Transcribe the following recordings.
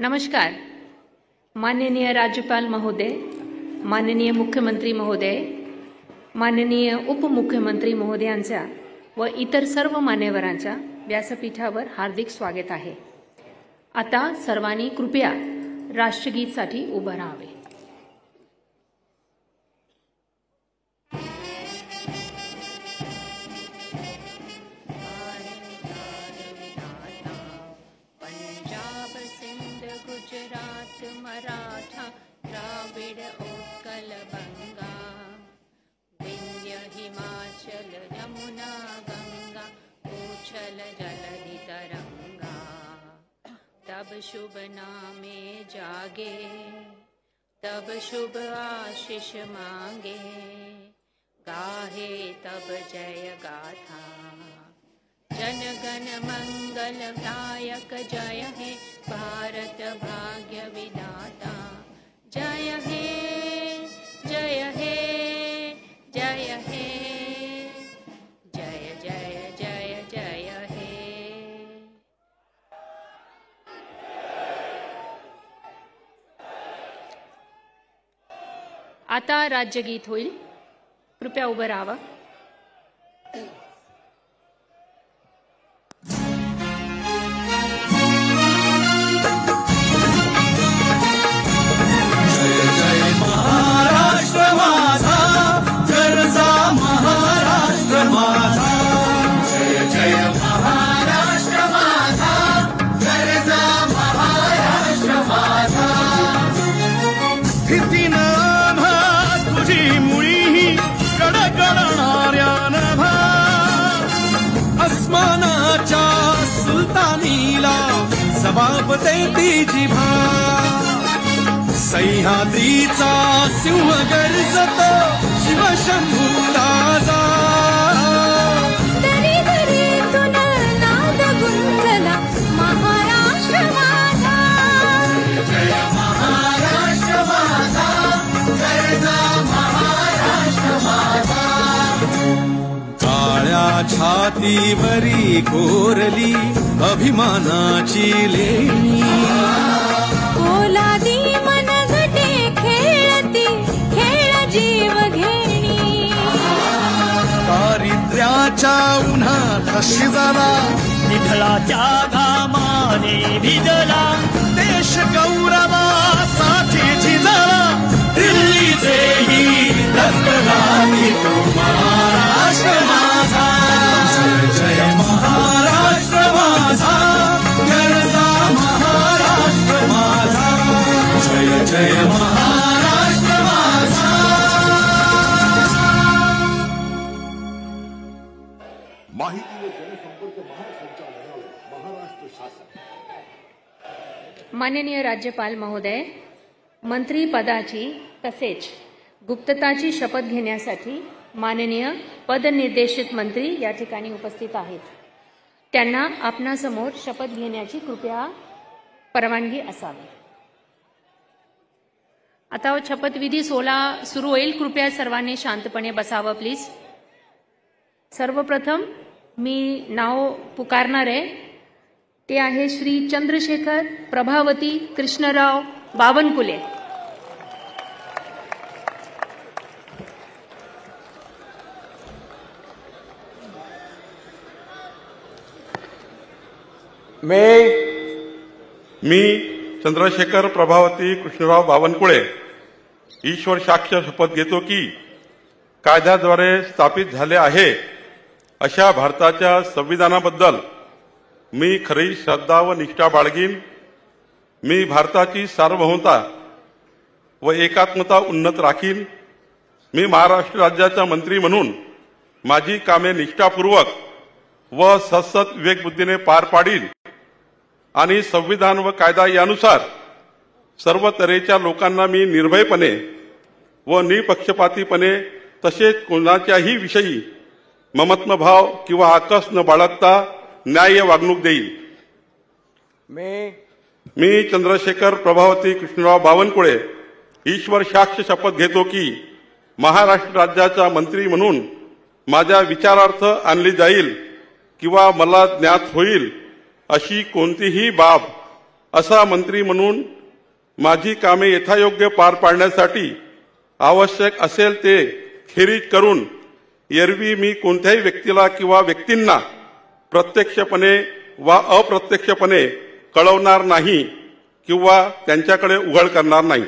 नमस्कार. माननीय राज्यपाल महोदय, माननीय मुख्यमंत्री महोदय, माननीय उपमुख्यमंत्री महोदयांचा व इतर सर्व मान्यवरांच्या व्यासपीठावर हार्दिक स्वागत आहे. आता सर्वांनी कृपया राष्ट्रगीतासाठी उभं राहावे. मराठा द्राविड उत्कल बंगा विंध्य हिमाचल यमुना गंगा उछल जलधि तरंगा तब शुभ नामे जागे तब शुभ आशीष मांगे गाहे तब जय गाथा जन गण मंगल दायक जय हे भारत भाग्य विधाता जय हे जय हे जय हे जय जय जय जय हे. आता राज्यगीत होईल. कृपया उभं राहावं. अस्मानाच्या सुलतानीला जबाब देती जिभा सह्याद्रीचा सिंह गर्जतो शिवशंभू राजा दरी दरीतून नाद गुंजला महाराष्ट्र माझा जय महाराष्ट्र माझा गर्जा महाराष्ट्र माझा. काळ्या छातीवरी कोरली अभिमानाची लेणी पोलादी मनगटे खेळती खेळ जीव घेणी दारिद्र्याच्या उन्हात शिजला निधळाच्या घामाने भिजला देश गौरवासाठी झिजला दिल्लीचेही दस्तरानी तो महाराष्ट्र माझा जय जय महाराष्ट्र माझा गर्जा महाराष्ट्र माझा जय जय महाराष्ट्र माझा. माहिती व जनसंपर्क महासंचालनालय महाराष्ट्र शासन. माननीय राज्यपाल महोदय, मंत्री पदाची तसेच गुप्तताची शपथ घेण्यासाठी माननीय पदनिर्देशित मंत्री या ठिकाणी उपस्थित आहेत. त्यांना आपणासमोर शपथ घेण्याची कृपया परवानगी असावी. आता शपथविधी सोहळा सुरू होईल. कृपया सर्वांनी शांतपणे बसावं प्लीज. सर्वप्रथम मी नाव पुकारणार आहे. ते आहे श्री चंद्रशेखर प्रभावती कृष्णराव बावनकुळे. मी चंद्रशेखर प्रभावती कृष्णराव बावनकुळे ईश्वर साक्ष शपथ घेतो की कायद्याद्वारे स्थापित झाले आहे अशा भारताच्या संविधानाबद्दल मी खरी श्रद्धा व निष्ठा बाळगीन. मी भारताची सार्वभौमता व एकात्मता उन्नत राखीन. मी महाराष्ट्र राज्याचा मंत्री म्हणून माझी कामे निष्ठापूर्वक व सतत विवेकबुद्धीने पार पाडीन आणि संविधान व कायदा यानुसार सर्व तऱ्हेच्या लोकांना मी निर्भयपणे व निपक्षपातीपणे तसेच कोणाच्याही विषयी ममत्वभाव किंवा आकस न बाळगता न्याय्य वागणूक देईल. मी चंद्रशेखर प्रभावती कृष्णराव बावनकुळे ईश्वर साक्ष शपथ घेतो की महाराष्ट्र राज्याचा मंत्री म्हणून माझ्या विचारार्थ आणली जाईल किंवा मला ज्ञात होईल अशी कोणतीही बाब असा मंत्री म्हणून माझी कामे यथायोग्य पार पाडण्यासाठी आवश्यक असेल ते खेरीज करून एरवी मी कोणत्याही व्यक्तीला किंवा व्यक्तींना प्रत्यक्षपणे वा अप्रत्यक्षपणे कळवणार नाही किंवा त्यांच्याकडे उघड करणार नाही.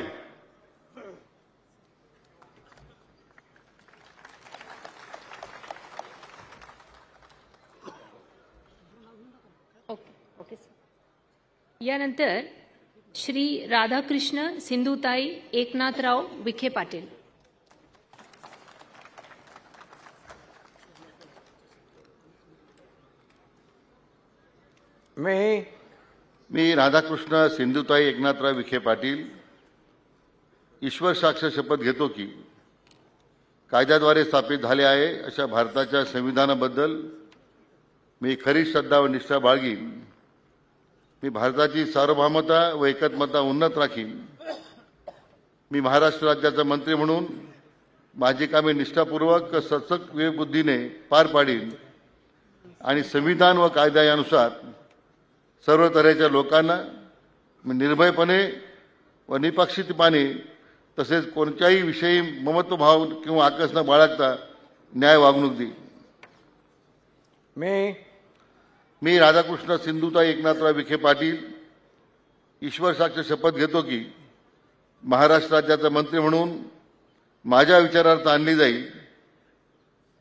Okay sir. यानंतर श्री राधाकृष्ण सिंधुताई एकनाथराव विखे पाटील. मी राधाकृष्ण सिंधुताई एकनाथराव विखे पाटील ईश्वर साक्ष शपथ घेतो की कायद्याद्वारे स्थापित झाले आहे अशा भारताच्या संविधानाबद्दल मी खरी श्रद्धा व निष्ठा बाळगीन. मी भारताची सार्वभौमता व एकात्मता उन्नत राखीन. मी महाराष्ट्र राज्याचा मंत्री म्हणून माझी कामे निष्ठापूर्वक सचक विवेकबुद्धीने पार पाडीन आणि संविधान व कायदा यानुसार सर्व तऱ्हेच्या लोकांना निर्भयपणे व निपक्षितपणे तसेच कोणत्याही विषयी ममत्वभाव किंवा आकस न बाळगता न्याय वागणूक देईन. मी राधाकृष्ण सिंधुताई एकनाथराव विखे पाटील ईश्वर साक्ष शपथ घेतो की महाराष्ट्र राज्याचा मंत्री म्हणून माझ्या विचारार्थ आणली जाईल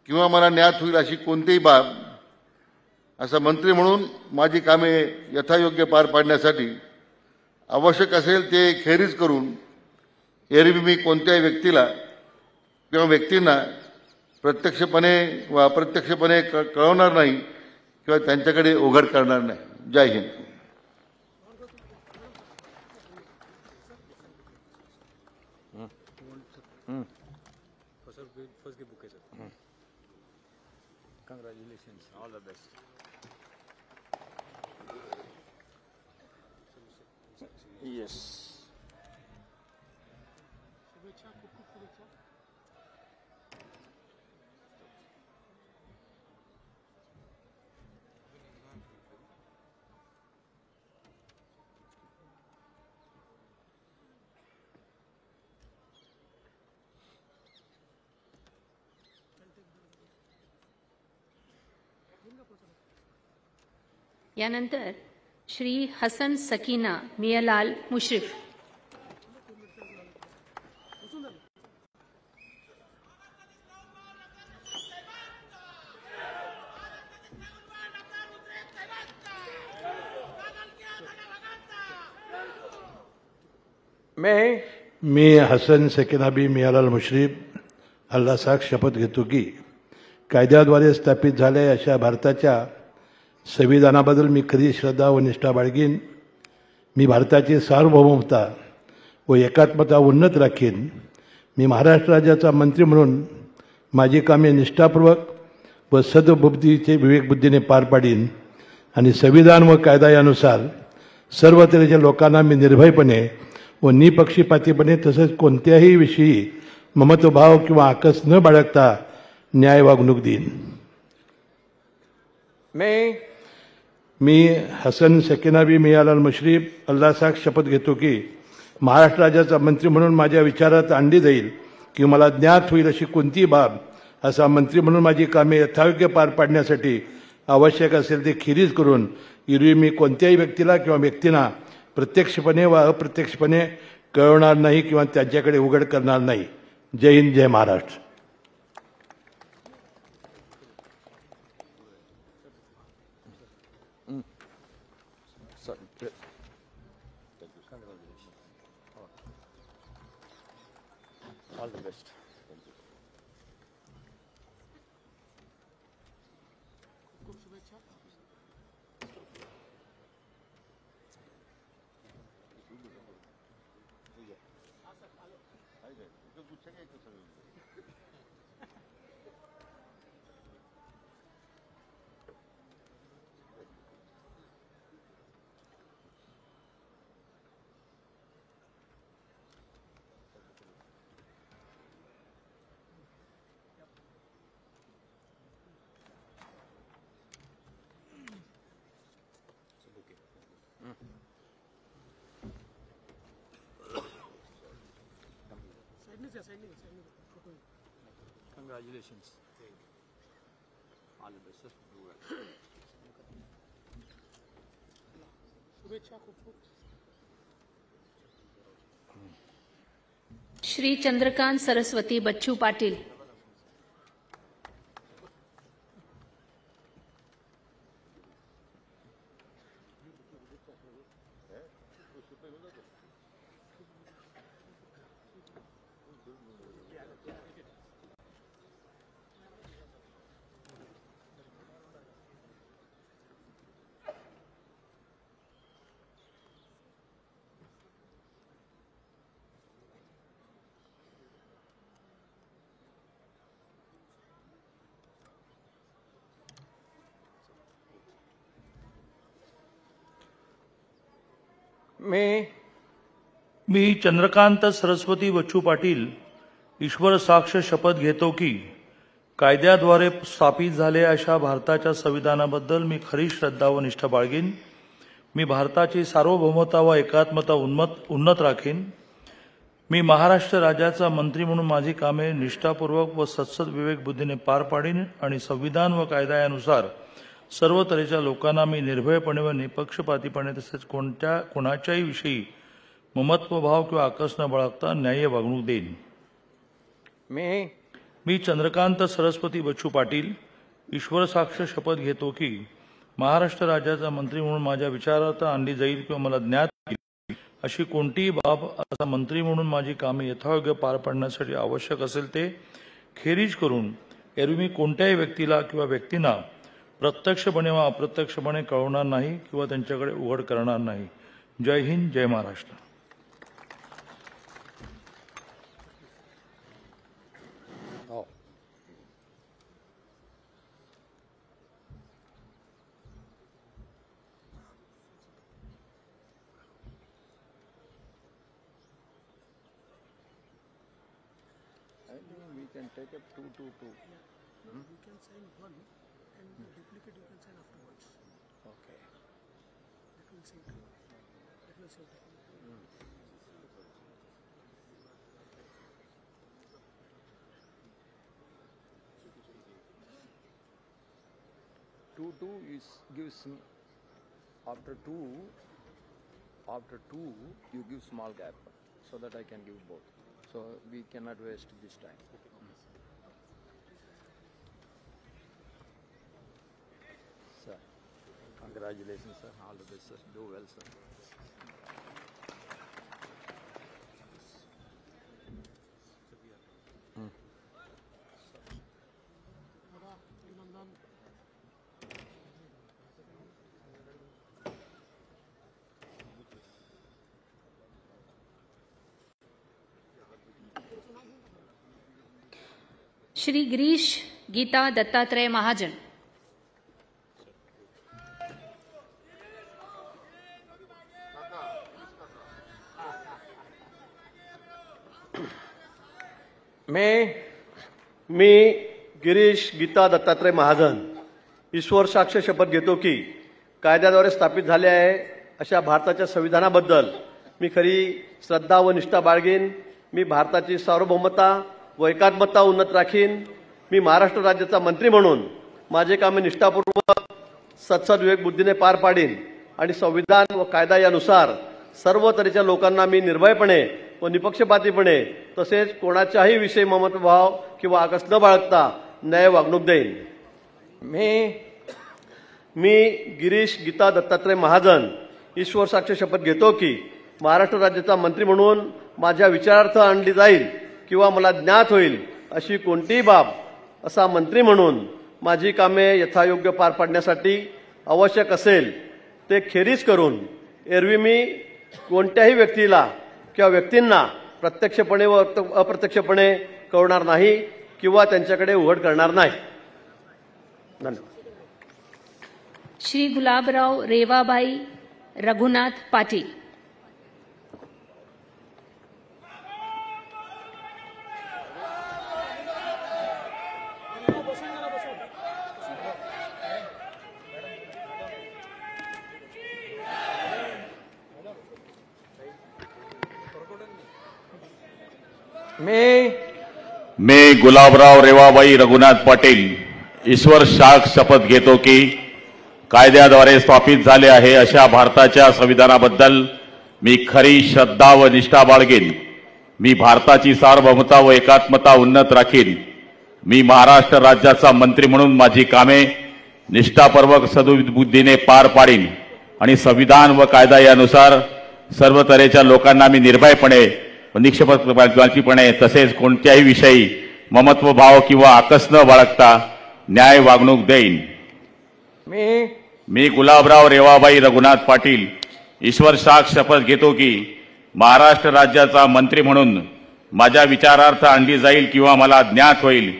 किंवा मला ज्ञात होईल अशी कोणतीही बाब असा मंत्री म्हणून माझी कामे यथायोग्य पार पाडण्यासाठी आवश्यक असेल ते खेरीज करून एरवी मी कोणत्याही व्यक्तीला किंवा व्यक्तींना प्रत्यक्षपणे व अप्रत्यक्षपणे कळवणार नाही किंवा त्यांच्याकडे उघड करणार नाही. जय हिंद. यानंतर श्री हसन सकीना मियालाल मुश्रीफ. मी हसन सकीनाबी मियालाल मुश्रीफ अल्लाह साख शपथ घेतो की कायद्याद्वारे स्थापित झालेल्या अशा भारताच्या संविधानाबद्दल मी खरी श्रद्धा व निष्ठा बाळगीन. मी भारताची सार्वभौमता व एकात्मता उन्नत राखीन. मी महाराष्ट्र राज्याचा मंत्री म्हणून माझी कामे निष्ठापूर्वक व सद्बुद्धीचे विवेकबुद्धीने पार पाडीन आणि संविधान व कायदा यानुसार सर्व तऱ्हेच्या लोकांना मी निर्भयपणे व निपक्षपातीपणे तसेच कोणत्याही विषयी ममत्वभाव किंवा आकस न बाळगता न्याय वागणूक देईन. मी हसन सकीनाबी मियालाल मुश्रीफ अल्लाह साख शपथ घेतो की महाराष्ट्र राज्याचा मंत्री म्हणून माझ्या विचारात आणली जाईल की मला ज्ञात होईल अशी कोणतीही बाब असा मंत्री म्हणून माझी कामे यथायोग्य पार पाडण्यासाठी आवश्यक असेल ते खेरीज करून एरवी मी कोणत्याही व्यक्तीला किंवा व्यक्तींना प्रत्यक्षपणे व अप्रत्यक्षपणे कळवणार नाही किंवा त्यांच्याकडे उघड करणार नाही. जय हिंद, जय Maharashtra. All the best. Congratulations. All the best, sir. Do well. Shri Chandrakant Saraswati Bachchu Patil. मी चंद्रकांत सरस्वती बच्चू पाटील ईश्वर साक्ष शपथ घेतो की कायद्याद्वारे स्थापित झाले अशा भारताच्या संविधानाबद्दल मी खरी श्रद्धा व निष्ठा बाळगीन. मी भारताची सार्वभौमता व एकात्मता उन्नत राखीन. मी महाराष्ट्र राज्याचा मंत्री म्हणून माझी कामे निष्ठापूर्वक व सत्सद विवेक बुद्धीने पार पाडीन आणि संविधान व कायदा यानुसार सर्व तऱ्हेच्या लोकांना मी निर्भयपणे व निपक्षपातीपणे तसेच कोणाच्याही विषयी ममत्वभाव किंवा आकस न बाळगता न्याय्य वागणूक देईन. मी चंद्रकांत सरस्वती बच्चू पाटील ईश्वर साक्ष शपथ घेतो की महाराष्ट्र राज्याचा मंत्री म्हणून माझ्या विचारार्थ आणली जाईल किंवा मला ज्ञात होईल अशी कोणतीही बाब असा मंत्री म्हणून माझी कामे यथायोग्य पार पाडण्यासाठी आवश्यक असेल ते खेरीज करून एरवी मी कोणत्याही व्यक्तीला किंवा व्यक्तींना प्रत्यक्षपणे व अप्रत्यक्षपणे कळवणार नाही किंवा त्यांच्याकडे उघड करणार नाही. जय हिंद, जय Maharashtra. We can take up 222. You can sign one and the duplicate you can sign afterwards. Okay. That will save time. That will save time. 2 gives after two you give small gap so that I can give both. So we cannot waste this time. Sir, congratulations, sir. All the best, sir. Do well, sir. Shri Girish Gita Dattatray Mahajan. मी गिरीश गीता दत्तात्रय महाजन ईश्वर साक्ष शपथ घेतो की कायद्याद्वारे स्थापित झाले आहे अशा भारताच्या संविधानाबद्दल मी खरी श्रद्धा व निष्ठा बाळगीन. मी भारताची सार्वभौमता व एकात्मता उन्नत राखीन. मी महाराष्ट्र राज्याचा मंत्री म्हणून माझे कामे निष्ठापूर्वक सत्सद विवेक बुद्धीने पार पाडीन आणि संविधान व कायदा यानुसार सर्व तऱ्हेच्या लोकांना मी निर्भयपणे व निपक्षपातीपणे तसेच कोणाच्याही विषयी ममत्वभाव किंवा आकस न बाळगता न्याय वागणूक देईन. मी गिरीश गीता दत्तात्रय महाजन ईश्वर साक्ष शपथ घेतो की महाराष्ट्र राज्याचा मंत्री म्हणून माझ्या विचारार्थ आणली जाईल किंवा मला ज्ञात होईल अशी कोणतीही बाब असा मंत्री म्हणून माझी कामे यथायोग्य पार पाडण्यासाठी आवश्यक असेल ते खेरीज करून एरवी मी कोणत्याही व्यक्तीला किंवा व्यक्तींना प्रत्यक्षपणे व अप्रत्यक्षपणे कळवणार नाही किंवा त्यांच्याकडे उघड करणार नाही. धन्यवाद. श्री गुलाबराव रेवाबाई रघुनाथ पाटील. मैं मी गुलाबराव रेवाबाई रघुनाथ पाटील ईश्वर साक्ष शपथ घेतो की कायद्याद्वारे स्थापित झाले आहे अशा भारताच्या संविधानाबद्दल मी खरी श्रद्धा व निष्ठा बाळगेन. मी भारताची सार्वभौमता व एकात्मता उन्नत राखीन. मी महाराष्ट्र राज्याचा मंत्री म्हणून माझी कामे निष्ठापूर्वक सद्बुद्धीने पार पाडीन आणि संविधान व कायदा यानुसार सर्व तऱ्हेच्या लोकांना मी निर्भयपणे व निष्पक्षपातीपणे तसेच कोणत्याही विषयी ममत्व भाव किंवा आकस न बाळगता न्याय वागणूक देईन. मी गुलाबराव रेवाबाई रघुनाथ पाटील ईश्वर साक्ष शपथ घेतो की महाराष्ट्र राज्याचा मंत्री म्हणून माझ्या विचारार्थ आणली जाईल किंवा मला ज्ञात होईल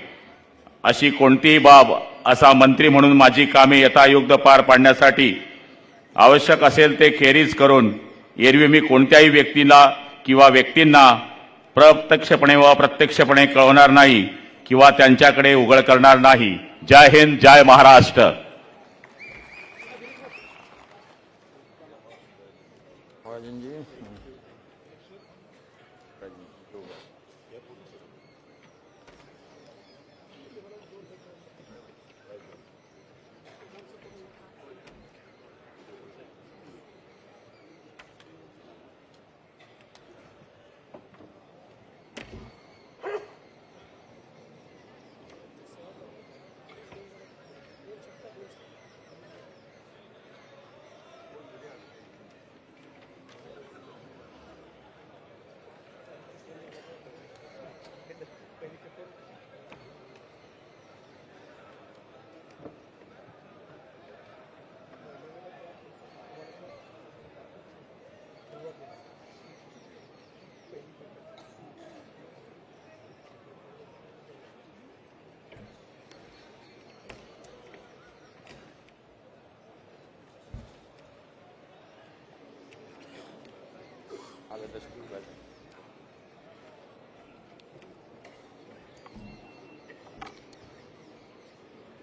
अशी कोणतीही बाब असा मंत्री म्हणून माझी कामे यथायोग्य पार पाडण्यासाठी आवश्यक असेल ते खेरीज करून एरवी मी कोणत्याही व्यक्तीला किंवा व्यक्तींना प्रत्यक्षपणे व अप्रत्यक्षपणे कळवणार नाही किंवा त्यांच्याकडे उघड करणार नाही. जय हिंद, जय महाराष्ट्र.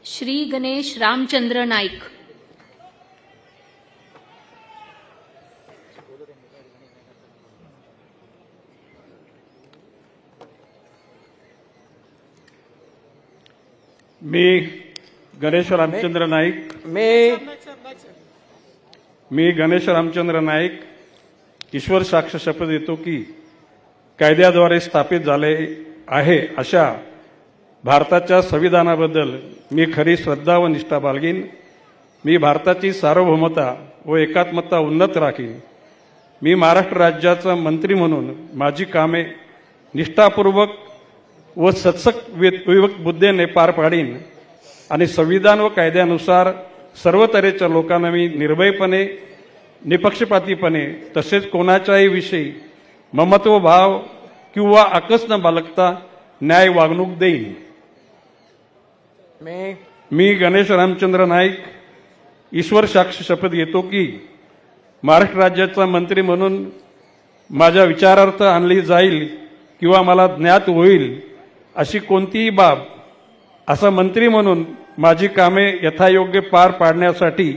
श्री गणेश रामचंद्र नाईक. मी गणेश रामचंद्र नाईक. मी गणेश रामचंद्र नाईक ईश्वर साक्ष शपथ घेतो की कायद्याद्वारे स्थापित झाले आहे अशा भारताच्या संविधानाबद्दल मी खरी श्रद्धा व निष्ठा बाळगीन. मी भारताची सार्वभौमता व एकात्मता उन्नत राखीन. मी महाराष्ट्र राज्याचा मंत्री म्हणून माझी कामे निष्ठापूर्वक व सत्सक बुद्धीने पार पाडीन आणि संविधान व कायद्यानुसार सर्व तऱ्हेच्या लोकांना मी निर्भयपणे निपक्षपातीपणे तसेच कोणाच्याही विषयी ममत्व भाव किंवा आकस न बाळगता न्याय वागणूक देईन. मी गणेश रामचंद्र नाईक ईश्वर साक्ष शपथ घेतो की महाराष्ट्र राज्याचा मंत्री म्हणून माझ्या विचारार्थ आणली जाईल किंवा मला ज्ञात होईल अशी कोणतीही बाब असा मंत्री म्हणून माझी कामे यथायोग्य पार पाडण्यासाठी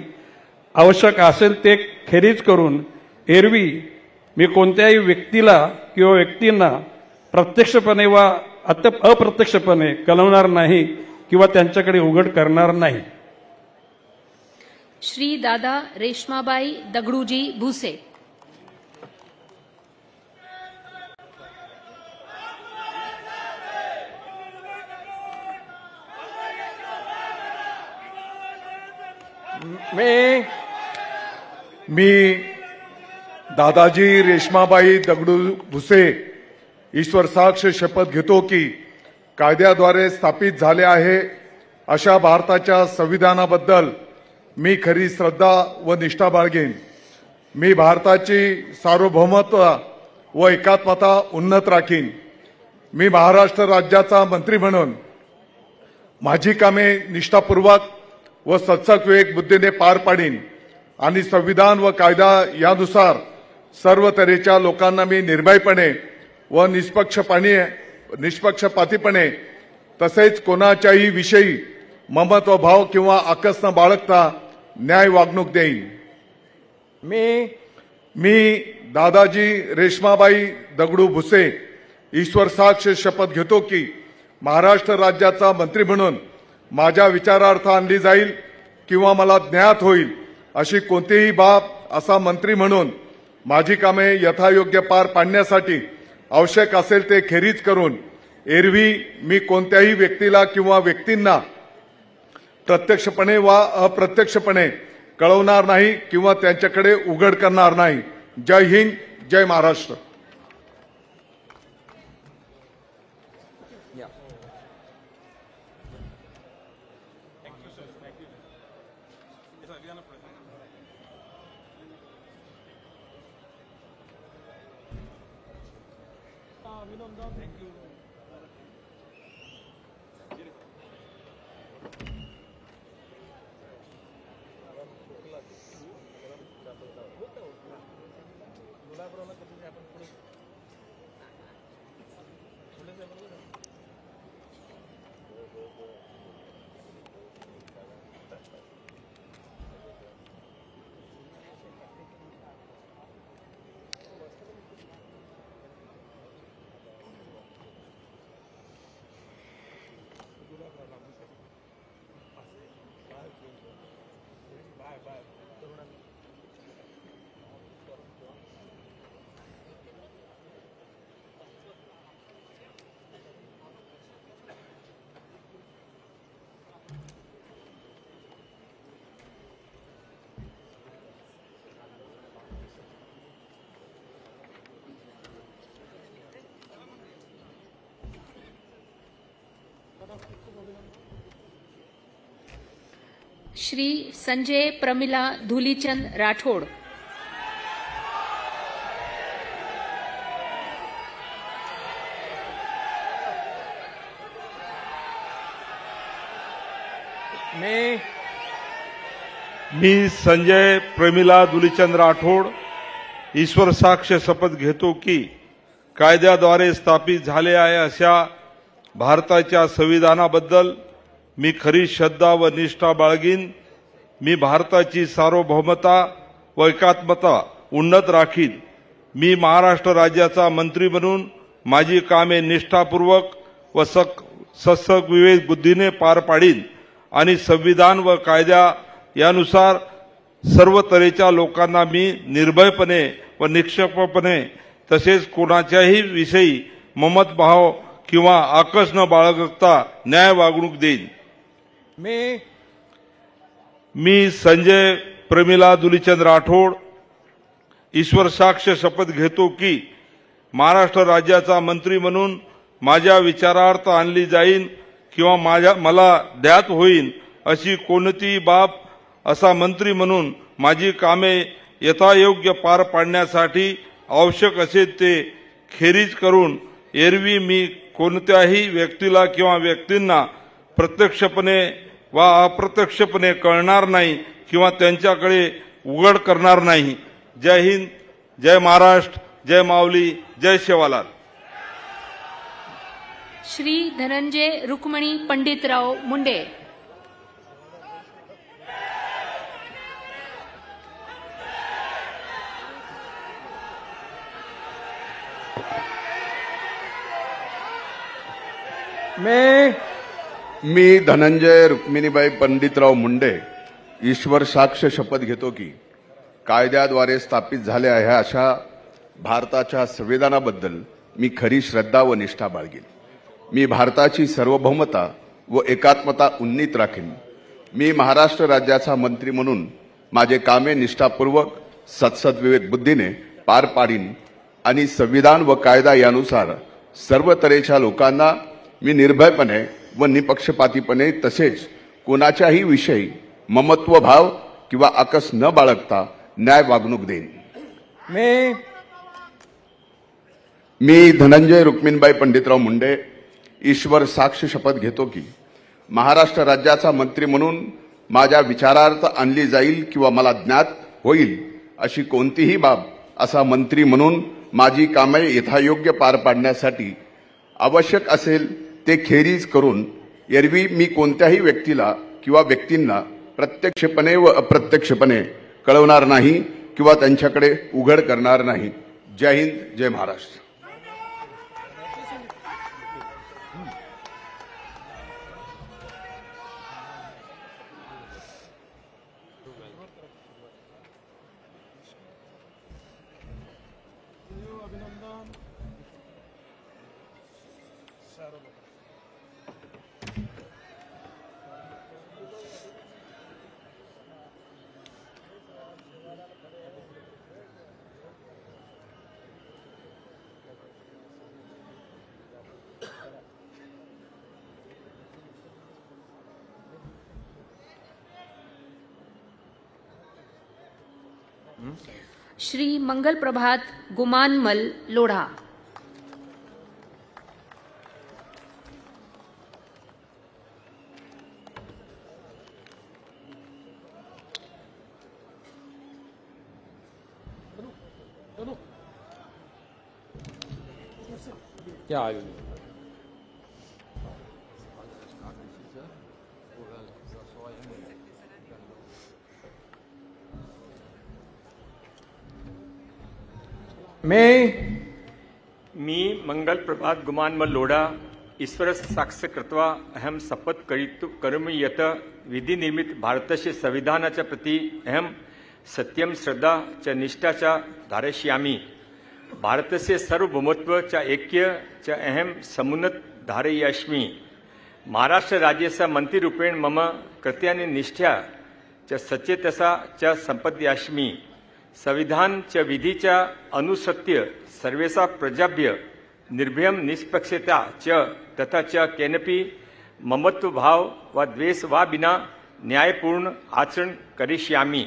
आवश्यक असेल ते खेरीज करून एरवी मी कोणत्याही व्यक्तीला किंवा व्यक्तींना प्रत्यक्षपणे वा अप्रत्यक्षपणे कळवणार नाही किंवा त्यांच्याकडे उघड करणार नाही. श्री दादा रेश्माबाई दगडूजी भुसे. मी दादाजी रेश्माबाई दगडू भुसे ईश्वर साक्ष शपथ घेतो की कायद्याद्वारे स्थापित झाले आहे अशा भारताच्या संविधानाबद्दल मी खरी श्रद्धा व निष्ठा बाळगेन. मी भारताची सार्वभौमत्व व एकात्मता उन्नत राखीन. मी महाराष्ट्र राज्याचा मंत्री म्हणून माझी कामे निष्ठापूर्वक व सत्सक बुद्धीने पार पाडीन आणि संविधान व कायदा यानुसार सर्व तऱ्हेच्या लोकांना मी निर्भयपणे व निष्पक्षपातीपणे तसेच कोणाच्याही विषयी ममत्व भाव किंवा आकस न बाळगता न्याय वागणूक देईन. मी दादाजी रेश्माबाई दगडू भुसे ईश्वर साक्ष शपथ घेतो की महाराष्ट्र राज्याचा मंत्री म्हणून माझ्या विचारार्थ आणली जाईल किंवा मला ज्ञात होईल अशी कोणतीही बाब असा मंत्री म्हणून माझी कामे यथायोग्य पार पाडण्यासाठी आवश्यक असेल ते खेरीज करून एरवी मी कोणत्याही व्यक्तीला किंवा व्यक्तींना प्रत्यक्षपणे वा अप्रत्यक्षपणे कळवणार नाही किंवा त्यांच्याकडे उघड करणार नाही. जय हिंद, जय महाराष्ट्र. श्री संजय प्रमिला धुलीचंद राठोड. मी संजय प्रमिला धुलीचंद राठोड ईश्वर साक्ष शपथ घेतो की कायद्याद्वारे स्थापित झाले आहे अशा भारताच्या संविधानाबद्दल मी खरी श्रद्धा व निष्ठा बाळगीन. मी भारताची सार्वभौमता व एकात्मता उन्नत राखीन. मी महाराष्ट्र राज्याचा मंत्री म्हणून माझी कामे निष्ठापूर्वक व सत्सग विवेक बुद्धीने पार पाडीन आणि संविधान व कायद्या यानुसार सर्व तऱ्हेच्या लोकांना मी निर्भयपणे व निष्पक्षपणे तसेच कोणाच्याही विषयी ममतभाव किंवा आकस न बाळगता न्याय वागणूक देईन. मी संजय प्रमिला धुलीचंद राठोड ईश्वर साक्ष शपथ घेतो की महाराष्ट्र राज्याचा मंत्री म्हणून माझ्या विचारार्थ आणली जाईल किंवा मला ज्ञात होईल अशी कोणतीही बाब असा मंत्री म्हणून माझी कामे यथायोग्य पार पाडण्यासाठी आवश्यक असेल ते खेरीज करून एरवी मी कोणत्याही व्यक्तीला किंवा व्यक्तींना प्रत्यक्षपणे वा अप्रत्यक्षपणे कळणार नाही किंवा त्यांच्याकडे उघड करणार नाही. जय हिंद, जय महाराष्ट्र, जय माऊली, जय सेवालाल. श्री धनंजय रुक्मणी पंडितराव मुंडे. मी धनंजय रुक्मिणीबाई पंडितराव मुंडे ईश्वर साक्ष शपथ घेतो की कायद्याद्वारे स्थापित झाले आहे अशा भारताच्या संविधानाबद्दल मी खरी श्रद्धा व निष्ठा बाळगीन. मी भारताची सार्वभौमता व एकात्मता उन्नीत राखीन. मी महाराष्ट्र राज्याचा मंत्री म्हणून माझे कामे निष्ठापूर्वक सत्सद्विवेक बुद्धीने पार पाडीन आणि संविधान व कायदा यानुसार सर्व तऱ्हेच्या लोकांना मी निर्भयपणे व निपक्षपातीपणे तसेच कोणाच्याही विषयी ममत्व भाव किंवा आकस न बाळगता न्याय वागणूक देईन. मी धनंजय रुक्मिणीबाई पंडितराव मुंडे ईश्वर साक्ष शपथ घेतो की महाराष्ट्र राज्याचा मंत्री म्हणून माझ्या विचारार्थ आणली जाईल किंवा मला ज्ञात होईल अशी कोणतीही बाब असा मंत्री म्हणून माझी कामे यथायोग्य पार पाडण्यासाठी आवश्यक असेल ते खेरीज करून एरवी मी कोणत्याही व्यक्तीला किंवा व्यक्तींना प्रत्यक्षपणे व अप्रत्यक्षपणे कळवणार नाही किंवा त्यांच्याकडे उघड करणार नाही. जय हिंद, जय महाराष्ट्र. श्री मंगल प्रभात गुमानमल लोढ़ा। क्या आयु मी मंगल प्रभात गुमानमल लोढ़ा ईश्वर साक्ष कृत्वा अहम शपथ करोमि यत विधि निर्मित भारतस्य संविधानाच्या प्रति अहम सत्यम श्रद्धा च निष्ठा च धारयिष्यामि। भारतस्य सार्वभौमत्व च ऐक्य च अहम समुन्नत धारयिष्यामि। महाराष्ट्र राज्यस्य मंत्रीरूपेण मम कृत्यानि निष्ठा च सचेतसा च संपद्यास्मि। संविधान च विधि च अनुसृत्य सर्वेषां प्रजाभ्य निर्भयं निष्पक्षता च तथा च केनपि ममत्व भाव व द्वेष वा विना न्यायपूर्ण आचरण करिष्यामि।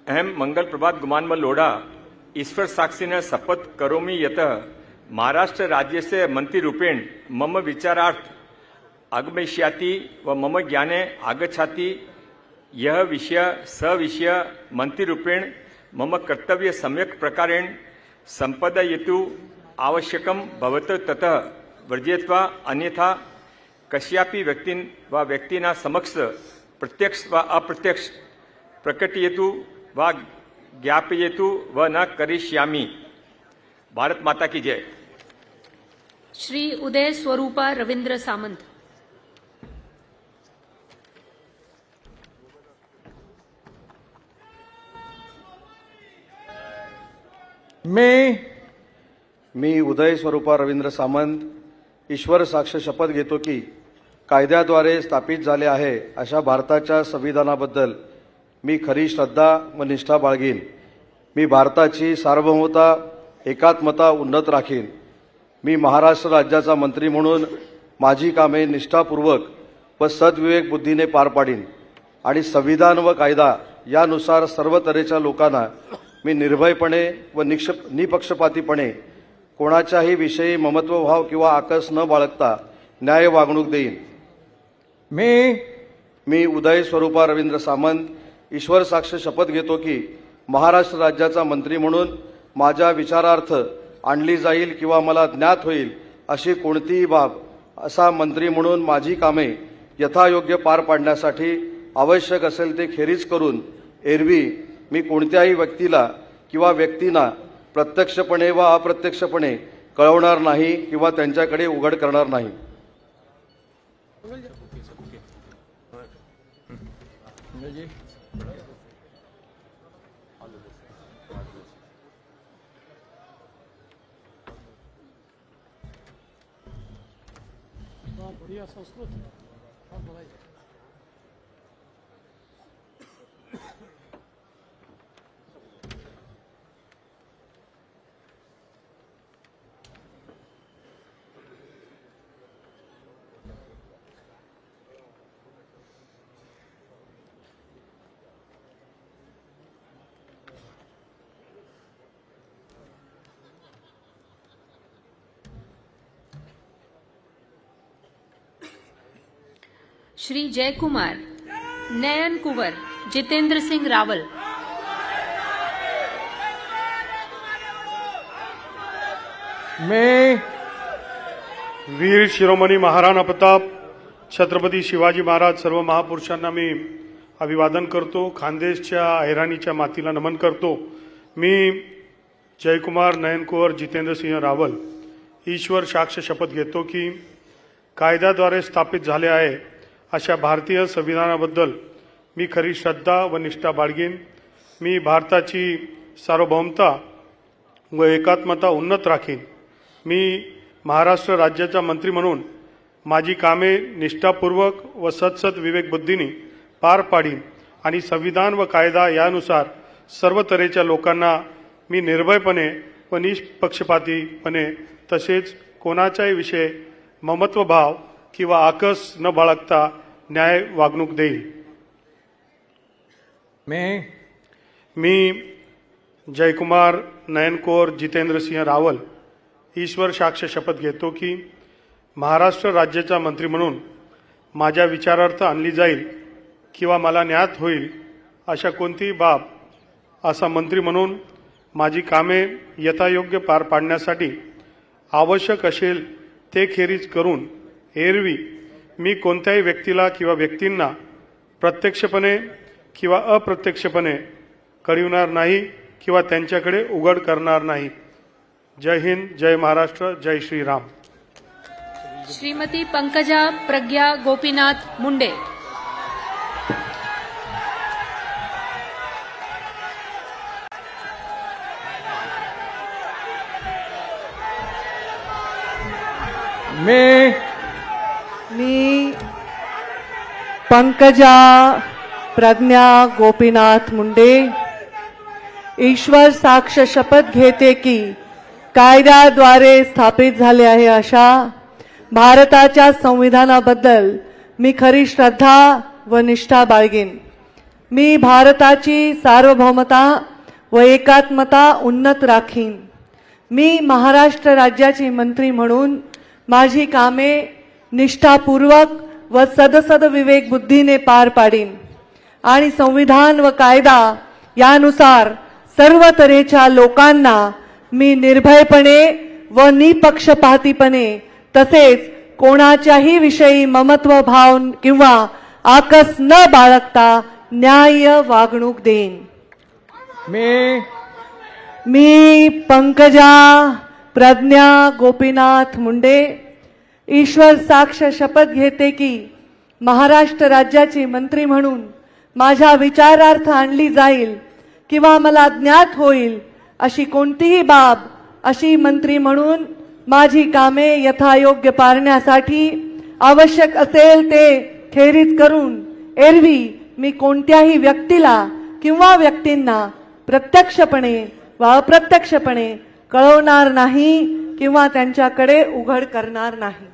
अहम मंगल प्रभात गुमानमल लोढ़ा ईश्वर साक्षिण शपथ करोमि यत महाराष्ट्र राज्यस्य मंत्रीरूपेण मम विचारार्थ आगमिष्याति व मम ज्ञाने आगच्छाति यह विषय स विषय मंत्रीरूपेण मम कर्तव्य सम्यक प्रकारेण संपादयितु आवश्यकं भवत ततः वर्जयित्वा अन्यथा कस्यापि व्यक्तिन वा व्यक्तिना समक्ष प्रत्यक्ष व अप्रत्यक्ष प्रकटयतु व ज्ञापयतु व न करिष्यामि। भारत माता की जय। श्री उदय स्वरूपा रविंद्र सामंत। मी उदय स्वरूपा रवींद्र सामंत ईश्वर साक्ष शपथ घेतो की कायद्याद्वारे स्थापित झाले आहे अशा भारताच्या संविधानाबद्दल मी खरी श्रद्धा व निष्ठा बाळगीन। मी भारताची सार्वभौमता एकात्मता उन्नत राखीन। मी महाराष्ट्र राज्याचा मंत्री म्हणून माझी कामे निष्ठापूर्वक व सद्विवेक बुद्धीने पार पाडीन आणि संविधान व कायदा यानुसार सर्व तऱ्हेच्या लोकांना मी निर्भयपणे व निपक्षपातीपणे कोणाच्याही विषयी ममत्वभाव किंवा आकस न बाळगता न्याय वागणूक देईन। मी उदय स्वरूपा रवींद्र सामंत ईश्वर साक्ष शपथ घेतो की महाराष्ट्र राज्याचा मंत्री म्हणून माझ्या विचारार्थ आणली जाईल किंवा मला ज्ञात होईल अशी कोणतीही बाब असा मंत्री म्हणून माझी कामे यथायोग्य पार पाडण्यासाठी आवश्यक असेल ते खेरीज करून एरवी मी कोणत्याही व्यक्तीला किंवा व्यक्तींना प्रत्यक्षपणे व अप्रत्यक्षपणे कळवणार नाही किंवा त्यांच्याकडे उघड करणार नाही। बढ़िया संस्कृत श्री जयकुमार नयन कुंवर जितेंद्र सिंह रावल। मैं वीर शिरोमणी महाराणा प्रताप छत्रपती शिवाजी महाराज सर्व महापुरुषांना मी अभिवादन करतो। खानदेशच्या ऐराणीच्या मातीला नमन करतो। मी जयकुमार नयन कुंवर जितेंद्र सिंह रावल ईश्वर साक्ष शपथ घेतो की कायद्याद्वारे स्थापित झाले आहे अशा भारतीय संविधानाबद्दल मी खरी श्रद्धा व निष्ठा बाळगीन। मी भारताची सार्वभौमता व एकात्मता उन्नत राखीन। मी महाराष्ट्र राज्याचा मंत्री म्हणून माझी कामे निष्ठापूर्वक व सत्सद विवेक बुद्धीने पार पाडीन आणि संविधान व कायदा यानुसार सर्व तऱ्हेच्या लोकांना मी निर्भयपणे व निष्पक्षपातीपणे तसेच कोणाच्याही विषयी ममत्वभाव किंवा आकस न बाळगता न्याय वागणूक देईल। मी जयकुमार नयनकोर जितेंद्रसिंह रावल ईश्वर साक्ष शपथ घेतो की महाराष्ट्र राज्याचा मंत्री म्हणून माझ्या विचारार्थ आणली जाईल किंवा मला ज्ञात होईल अशा कोणतीही बाब असा मंत्री म्हणून माझी कामे यथायोग्य पार पाडण्यासाठी आवश्यक असेल ते खेरीज करून एरवी मी कोणत्याही व्यक्तीला किंवा व्यक्तींना प्रत्यक्षपणे किंवा अप्रत्यक्षपणे कळविणार नाही किंवा त्यांच्याकडे उघड करणार नाही. जय हिंद, जय महाराष्ट्र, जय श्रीराम. श्रीमती पंकजा प्रज्ञा गोपीनाथ मुंडे. मी पंकजा प्रज्ञा गोपीनाथ मुंडे ईश्वर साक्ष शपथ घेते की कायद्याद्वारे स्थापित झाले आहे अशा भारताच्या संविधानाबद्दल मी खरी श्रद्धा व निष्ठा बाळगीन. मी भारताची सार्वभौमता व एकात्मता उन्नत राखीन. मी महाराष्ट्र राज्याची मंत्री म्हणून माझी कामे निष्ठापूर्वक व सदसद विवेक बुद्धीने पार पाडीन आणि संविधान व कायदा यानुसार सर्व तऱ्हेच्या लोकांना मी निर्भयपणे व निपक्षपातीपणे तसेच कोणाच्याही विषयी ममत्व भाव किंवा आकस न बाळगता न्याय्य वागणूक देईन. मी पंकजा प्रज्ञा गोपीनाथ मुंडे ईश्वर साक्ष शपथ घेते की महाराष्ट्र राज्याची मंत्री म्हणून माझ्या विचारार्थ आणली जाईल किंवा मला ज्ञात होईल अशी कोणतीही बाब अशी मंत्री म्हणून माझी कामे यथायोग्य पारण्यासाठी आवश्यक असेल ते खेरीज करून एरवी मी कोणत्याही व्यक्तीला किंवा व्यक्तींना प्रत्यक्षपणे वा अप्रत्यक्षपणे कळवणार नाही किंवा त्यांच्याकडे उघड करणार नाही.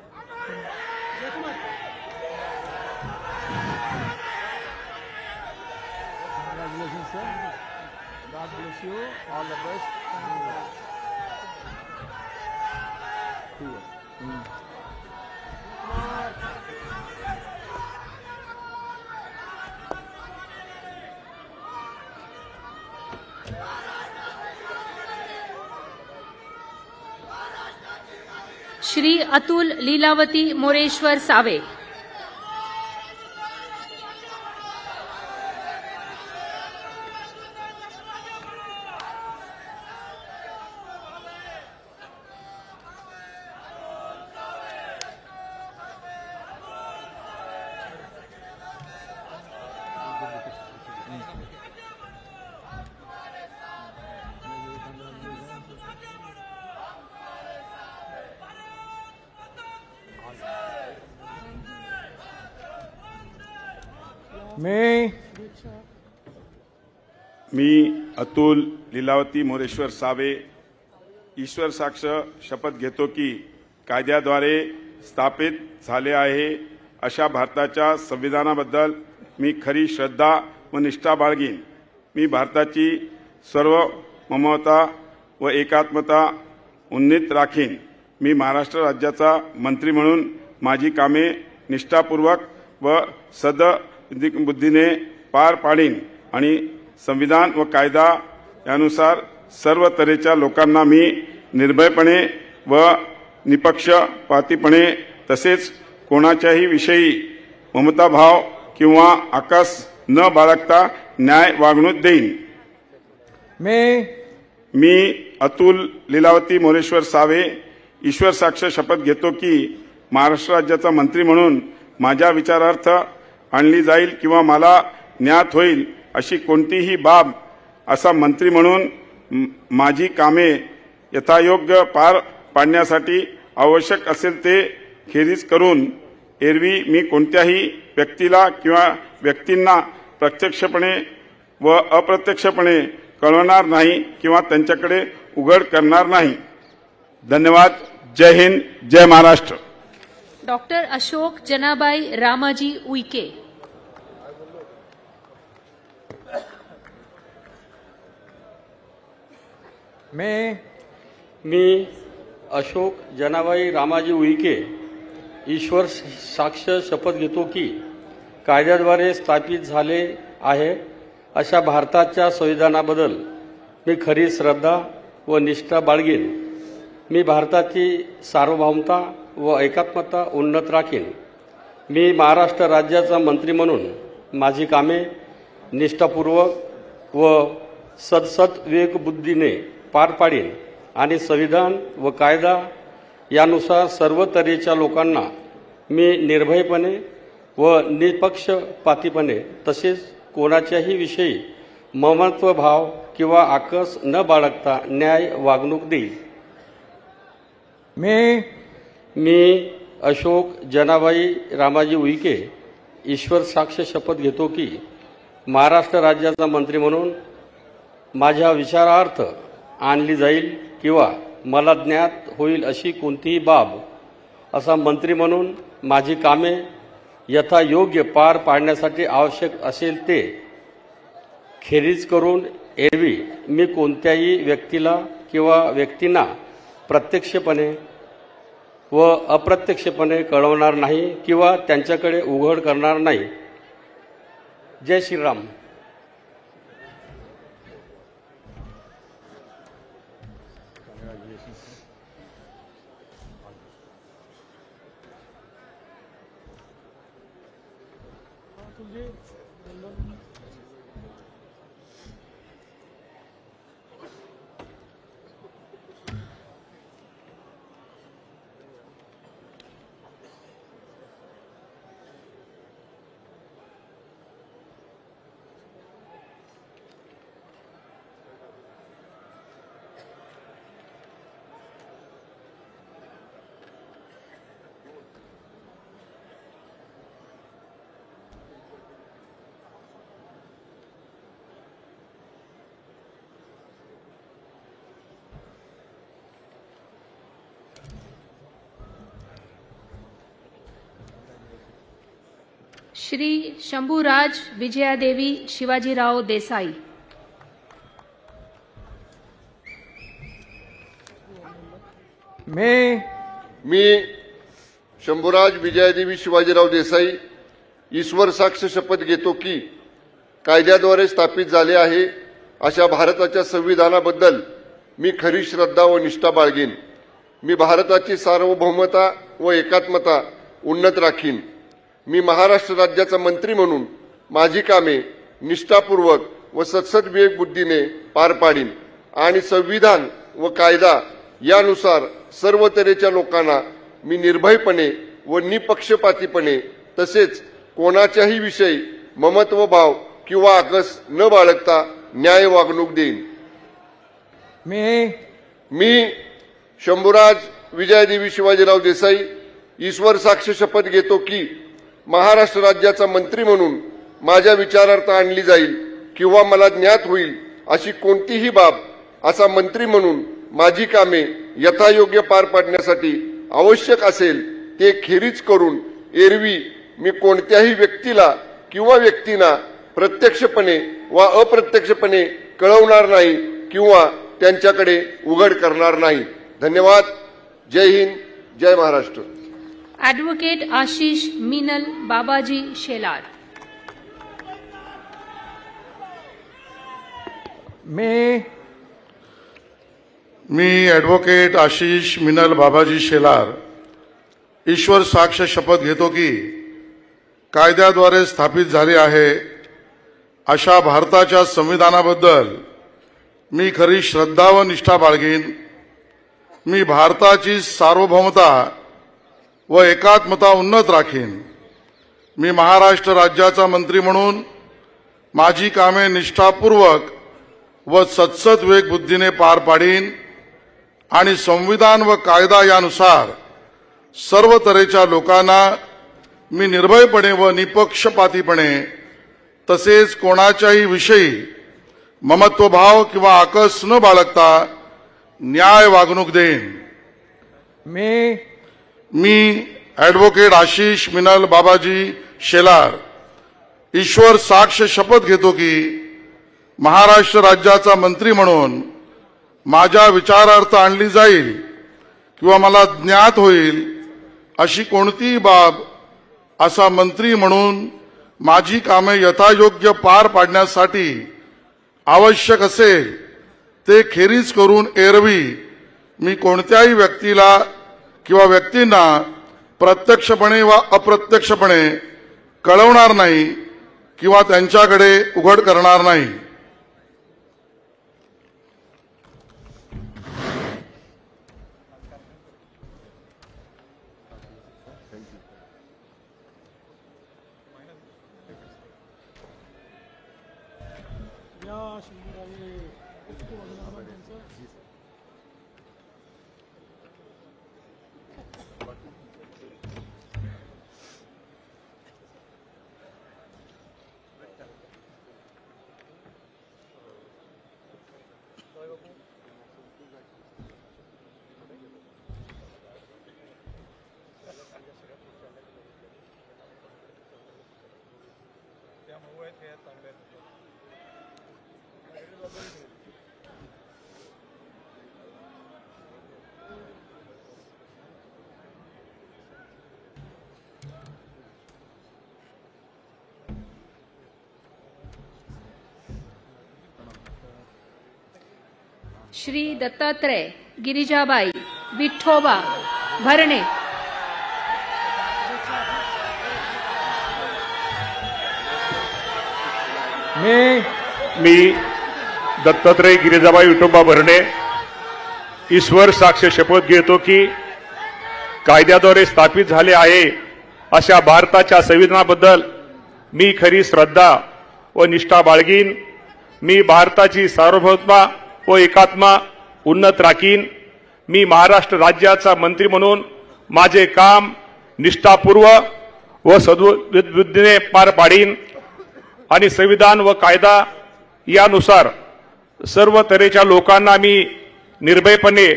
श्री अतुल लीलावती मोरेश्वर सावे. मी अतुल लीलावती मोरेश्वर सावे ईश्वर साक्ष शपथ घेतो की कायद्याद्वारे स्थापित झाले आहे अशा भारताच्या संविधानाबद्दल मी खरी श्रद्धा व निष्ठा बाळगीन. मी भारताची सर्व ममता व एकात्मता उन्नीत राखीन. मी महाराष्ट्र राज्याचा मंत्री म्हणून माझी कामे निष्ठापूर्वक व सद्बुद्धीने पार पाडीन आणि संविधान व कायदा यानुसार सर्व तऱ्हेच्या लोकांना मी निर्भयपणे व निपक्षपातीपणे तसेच कोणाच्याही विषयी ममताभाव किंवा आकस न बाळगता न्याय वागणूक देईन. मी अतुल लीलावती मोरेश्वर सावे ईश्वर साक्ष शपथ घेतो की महाराष्ट्र राज्याचा मंत्री म्हणून माझ्या विचारार्थ आणली जाईल किंवा मला ज्ञात होईल अशी कोणतीही बाब असा मंत्री म्हणून माझी कामे यथायोग्य पार पाडण्यासाठी आवश्यक असेल ते खेरीज करून एरवी मी कोणत्याही व्यक्तीला किंवा व्यक्तींना प्रत्यक्षपणे व अप्रत्यक्षपणे कळवणार नाही किंवा त्यांच्याकडे उघड करणार नाही. धन्यवाद. जय हिंद, जय महाराष्ट्र. डॉक्टर अशोक जनाबाई रामाजी उईके. मी अशोक जनाबाई रामाजी उईके ईश्वर साक्ष शपथ घेतो की कायद्याद्वारे स्थापित झाले आहे अशा भारताच्या संविधानाबद्दल मी खरी श्रद्धा व निष्ठा बाळगीन. मी भारताची सार्वभौमता व एकात्मता उन्नत राखीन. मी महाराष्ट्र राज्याचा मंत्री म्हणून माझी कामे निष्ठापूर्वक व सद्सद्विवेकबुद्धीने पार पाडीन आणि संविधान व कायदा यानुसार सर्व तऱ्हेच्या लोकांना मी निर्भयपणे व निपक्षपातीपणे तसेच कोणाच्याही विषयी ममत्वभाव किंवा आकस न बाळगता न्याय वागणूक देईल. मी अशोक जनाबाई रामाजी उईके ईश्वर साक्ष शपथ घेतो की महाराष्ट्र राज्याचा मंत्री म्हणून माझ्या विचारार्थ आणली जाईल किंवा मला ज्ञात होईल अशी कोणतीही बाब असा मंत्री म्हणून माझी कामे यथायोग्य पार पाडण्यासाठी आवश्यक असेल ते खेरीज करून एरवी मी कोणत्याही व्यक्तीला किंवा व्यक्तींना प्रत्यक्षपणे व अप्रत्यक्षपणे कळवणार नाही किंवा त्यांच्याकडे उघड करणार नाही. जय श्रीराम. श्री शंभूराज विजयादेवी शिवाजीराव देसाई. मी शंभूराज विजयादेवी शिवाजीराव देसाई ईश्वर साक्ष शपथ घेतो की कायद्याद्वारे स्थापित झाले आहे अशा भारताच्या संविधानाबद्दल मी खरी श्रद्धा व निष्ठा बाळगीन. मी भारताची सार्वभौमता व एकात्मता उन्नत राखीन. मी महाराष्ट्र राज्याचा मंत्री म्हणून माझी कामे निष्ठापूर्वक व सद्सद्विवेक बुद्धीने पार पाडीन आणि संविधान व कायदा यानुसार सर्व तऱ्हेच्या लोकांना मी निर्भयपणे व निपक्षपातीपणे तसेच कोणाच्याही विषयी ममत्वभाव किंवा आकस न बाळगता न्याय वागणूक देईन. मी शंभूराज विजयादेवी शिवाजीराव देसाई ईश्वर साक्ष शपथ घेतो की महाराष्ट्र राज्याचा मंत्री म्हणून माझ्या विचारार्थ आणली जाईल किंवा मला ज्ञात होईल अशी कोणतीही बाब असा मंत्री म्हणून माझी कामे यथायोग्य पार पाडण्यासाठी आवश्यक असेल ते खेरीज करून एरवी मी कोणत्याही व्यक्तीला किंवा व्यक्तींना प्रत्यक्षपणे वा अप्रत्यक्षपणे कळवणार नाही किंवा त्यांच्याकडे उघड करणार नाही. धन्यवाद. जय हिंद. जय महाराष्ट्र. ॲडव्होकेट आशिष मीनल बाबाजी शेलार. मी ॲडव्होकेट आशिष मिनल बाबाजी शेलार ईश्वर साक्ष शपथ घेतो की कायद्याद्वारे स्थापित झाले आहे अशा भारताच्या संविधानाबद्दल मी खरी श्रद्धा व निष्ठा बाळगीन. मी भारताची सार्वभौमता व एकात्मता उन्नत राखीन. मी महाराष्ट्र राज्याचा मंत्री म्हणून माझी कामे निष्ठापूर्वक व सद्सद्विवेक बुद्धीने पार पाडीन आणि संविधान व कायदा यानुसार सर्व तऱ्हेच्या लोकांना मी निर्भयपणे व निपक्षपातीपणे तसेच कोणाच्याही विषयी ममत्वभाव किंवा आकस न बाळगता न्याय वागणूक देईन. मी ॲडव्होकेट आशिष मिनल बाबाजी शेलार ईश्वर साक्ष शपथ घेतो की महाराष्ट्र राज्याचा मंत्री म्हणून माझ्या विचारार्थ आणली जाईल किंवा मला ज्ञात होईल अशी कोणतीही बाब असा मंत्री म्हणून माझी कामे यथायोग्य पार पाडण्यासाठी आवश्यक असेल ते खेरीज करून एरवी मी कोणत्याही व्यक्तीला किंवा व्यक्तींना प्रत्यक्षपणे वा अप्रत्यक्षपणे कळवणार नाही किंवा त्यांच्याकडे उघड करणार नाही. श्री दत्तात्रय गिरिजाबाई विठोबा भरणे. मी दत्तात्रय गिरिजाबाई विठोबा भरणे ईश्वर साक्ष शपथ घेतो की कायद्याद्वारे स्थापित झाले आहे अशा भारताच्या संविधानाबद्दल मी खरी श्रद्धा व निष्ठा बाळगीन. मी भारताची सार्वभौमता व एकात्मा उन्नत राखीन. मी महाराष्ट्र राज्याचा मंत्री म्हणून माझे काम निष्ठापूर्वक व सद्बुद्धीने पार पाडीन आणि संविधान व कायदा यानुसार सर्व तऱ्हेच्या लोकांना मी निर्भयपणे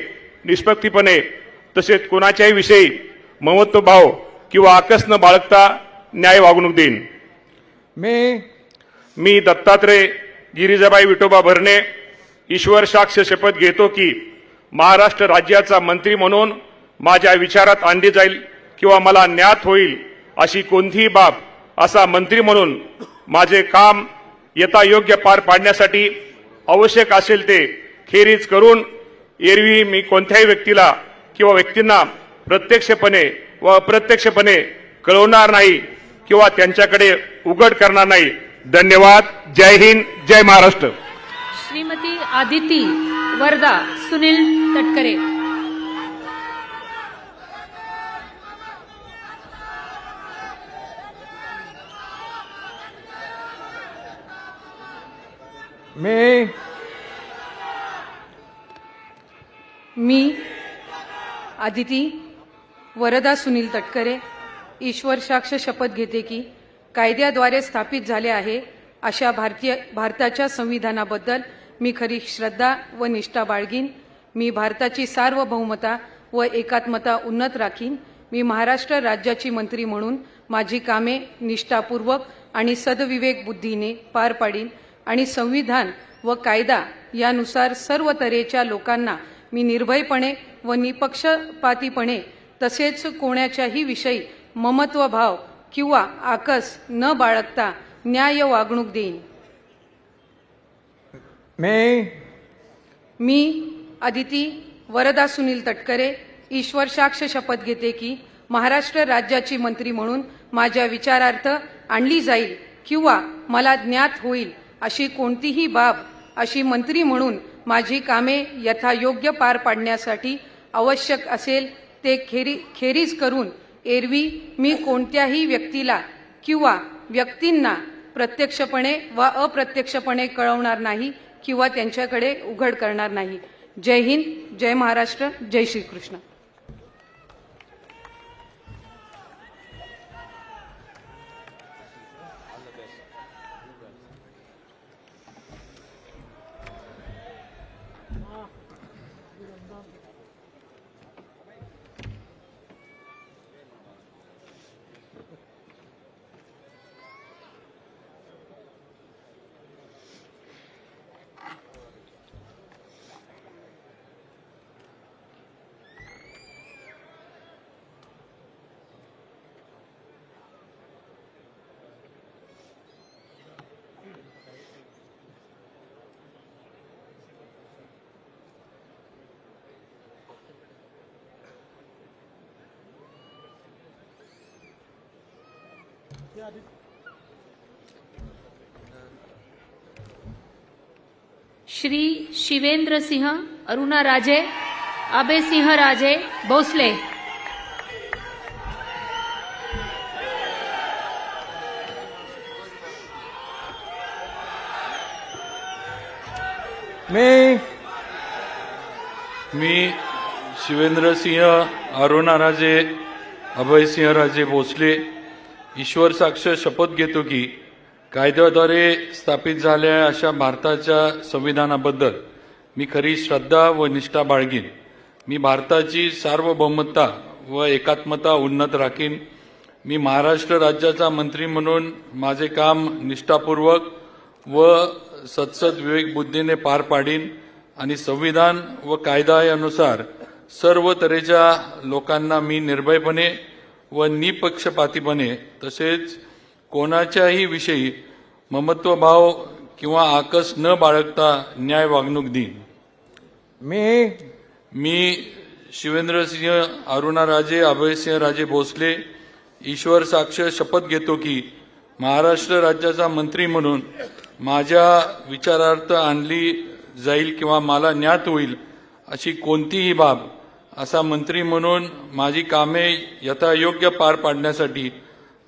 निष्पक्षपणे तसेच कोणाच्याही विषयी ममत्वभाव किंवा आकस न बाळगता न्याय वागणूक देईन. मी दत्तात्रय गिरिजाबाई विठोबा भरणे ईश्वर साक्ष शपथ घेतो की महाराष्ट्र राज्याचा मंत्री म्हणून माझ्या विचारात आणली जाईल किंवा मला ज्ञात होईल अशी कोणतीही बाब असा मंत्री म्हणून माझे काम यथायोग्य पार पाडण्यासाठी आवश्यक असेल ते खेरीज करून एरवी मी कोणत्याही व्यक्तीला किंवा व्यक्तींना प्रत्यक्षपणे व अप्रत्यक्षपणे कळवणार नाही किंवा त्यांच्याकडे उघड करणार नाही. धन्यवाद. जय हिंद. जय महाराष्ट्र. श्रीमती आदिती वरदा सुनील तटकरे. मी आदिती वरदा सुनील तटकरे ईश्वर साक्ष शपथ घेते की कायद्याद्वारे स्थापित झाले आहे अशा भारताच्या संविधानाबद्दल मी खरी श्रद्धा व निष्ठा बाळगीन. मी भारताची सार्वभौमता व एकात्मता उन्नत राखीन. मी महाराष्ट्र राज्याची मंत्री म्हणून माझी कामे निष्ठापूर्वक आणि सदविवेक बुद्धीने पार पाडीन आणि संविधान व कायदा यानुसार सर्व तऱ्हेच्या लोकांना मी निर्भयपणे व निपक्षपातीपणे तसेच कोणाच्याही विषयी ममत्वभाव किंवा आकस न बाळगता न्याय वागणूक देईन. मी आदिती वरदा सुनील तटकरे ईश्वर साक्ष शपथ घेते की महाराष्ट्र राज्याची मंत्री म्हणून माझ्या विचारार्थ आणली जाईल किंवा मला ज्ञात होईल अशी कोणतीही बाब अशी मंत्री म्हणून माझी कामे यथायोग्य पार पाडण्यासाठी आवश्यक असेल ते खेरीज करून एरवी मी कोणत्याही व्यक्तीला किंवा व्यक्तींना प्रत्यक्षपणे व अप्रत्यक्षपणे कळवणार नाही किंवा त्यांच्याकडे उघड करणार नाही. जय हिंद. जय महाराष्ट्र. जय श्रीकृष्ण. श्री शिवेंद्र सिंह अरुणा राजे अभय सिंह राजे भोसले। मी शिवेंद्र सिंह अरुणा राजे अभय सिंह राजे भोसले ईश्वर साक्ष शपथ घेतो की कायद्याद्वारे स्थापित झालेल्या अशा भारताच्या संविधानाबद्दल मी खरी श्रद्धा व निष्ठा बाळगीन। मी भारताची सार्वभौमता व एकात्मता उन्नत राखीन। मी महाराष्ट्र राज्याचा मंत्री म्हणून माझे काम निष्ठापूर्वक व सत्सद विवेक बुद्धीने पार पाडीन आणि संविधान व कायदा यानुसार सर्व तऱ्हेच्या लोकांना मी निर्भयपणे व निपक्षपातीपणे तसेच कोणाच्याही विषयी ममत्वभाव किंवा आकस न बाळगता न्याय वागणूक देईन। मी शिवेंद्र सिंह अरुणा राजे अभय सिंह राजे भोसले ईश्वर साक्ष शपथ घेतो की महाराष्ट्र राज्याचा मंत्री म्हणून माझ्या विचारार्थ आणली जाईल किंवा मला ज्ञात होईल अशी कोणतीही बाब असा मंत्री म्हणून माझी कामे यथायोग्य पार पाडण्यासाठी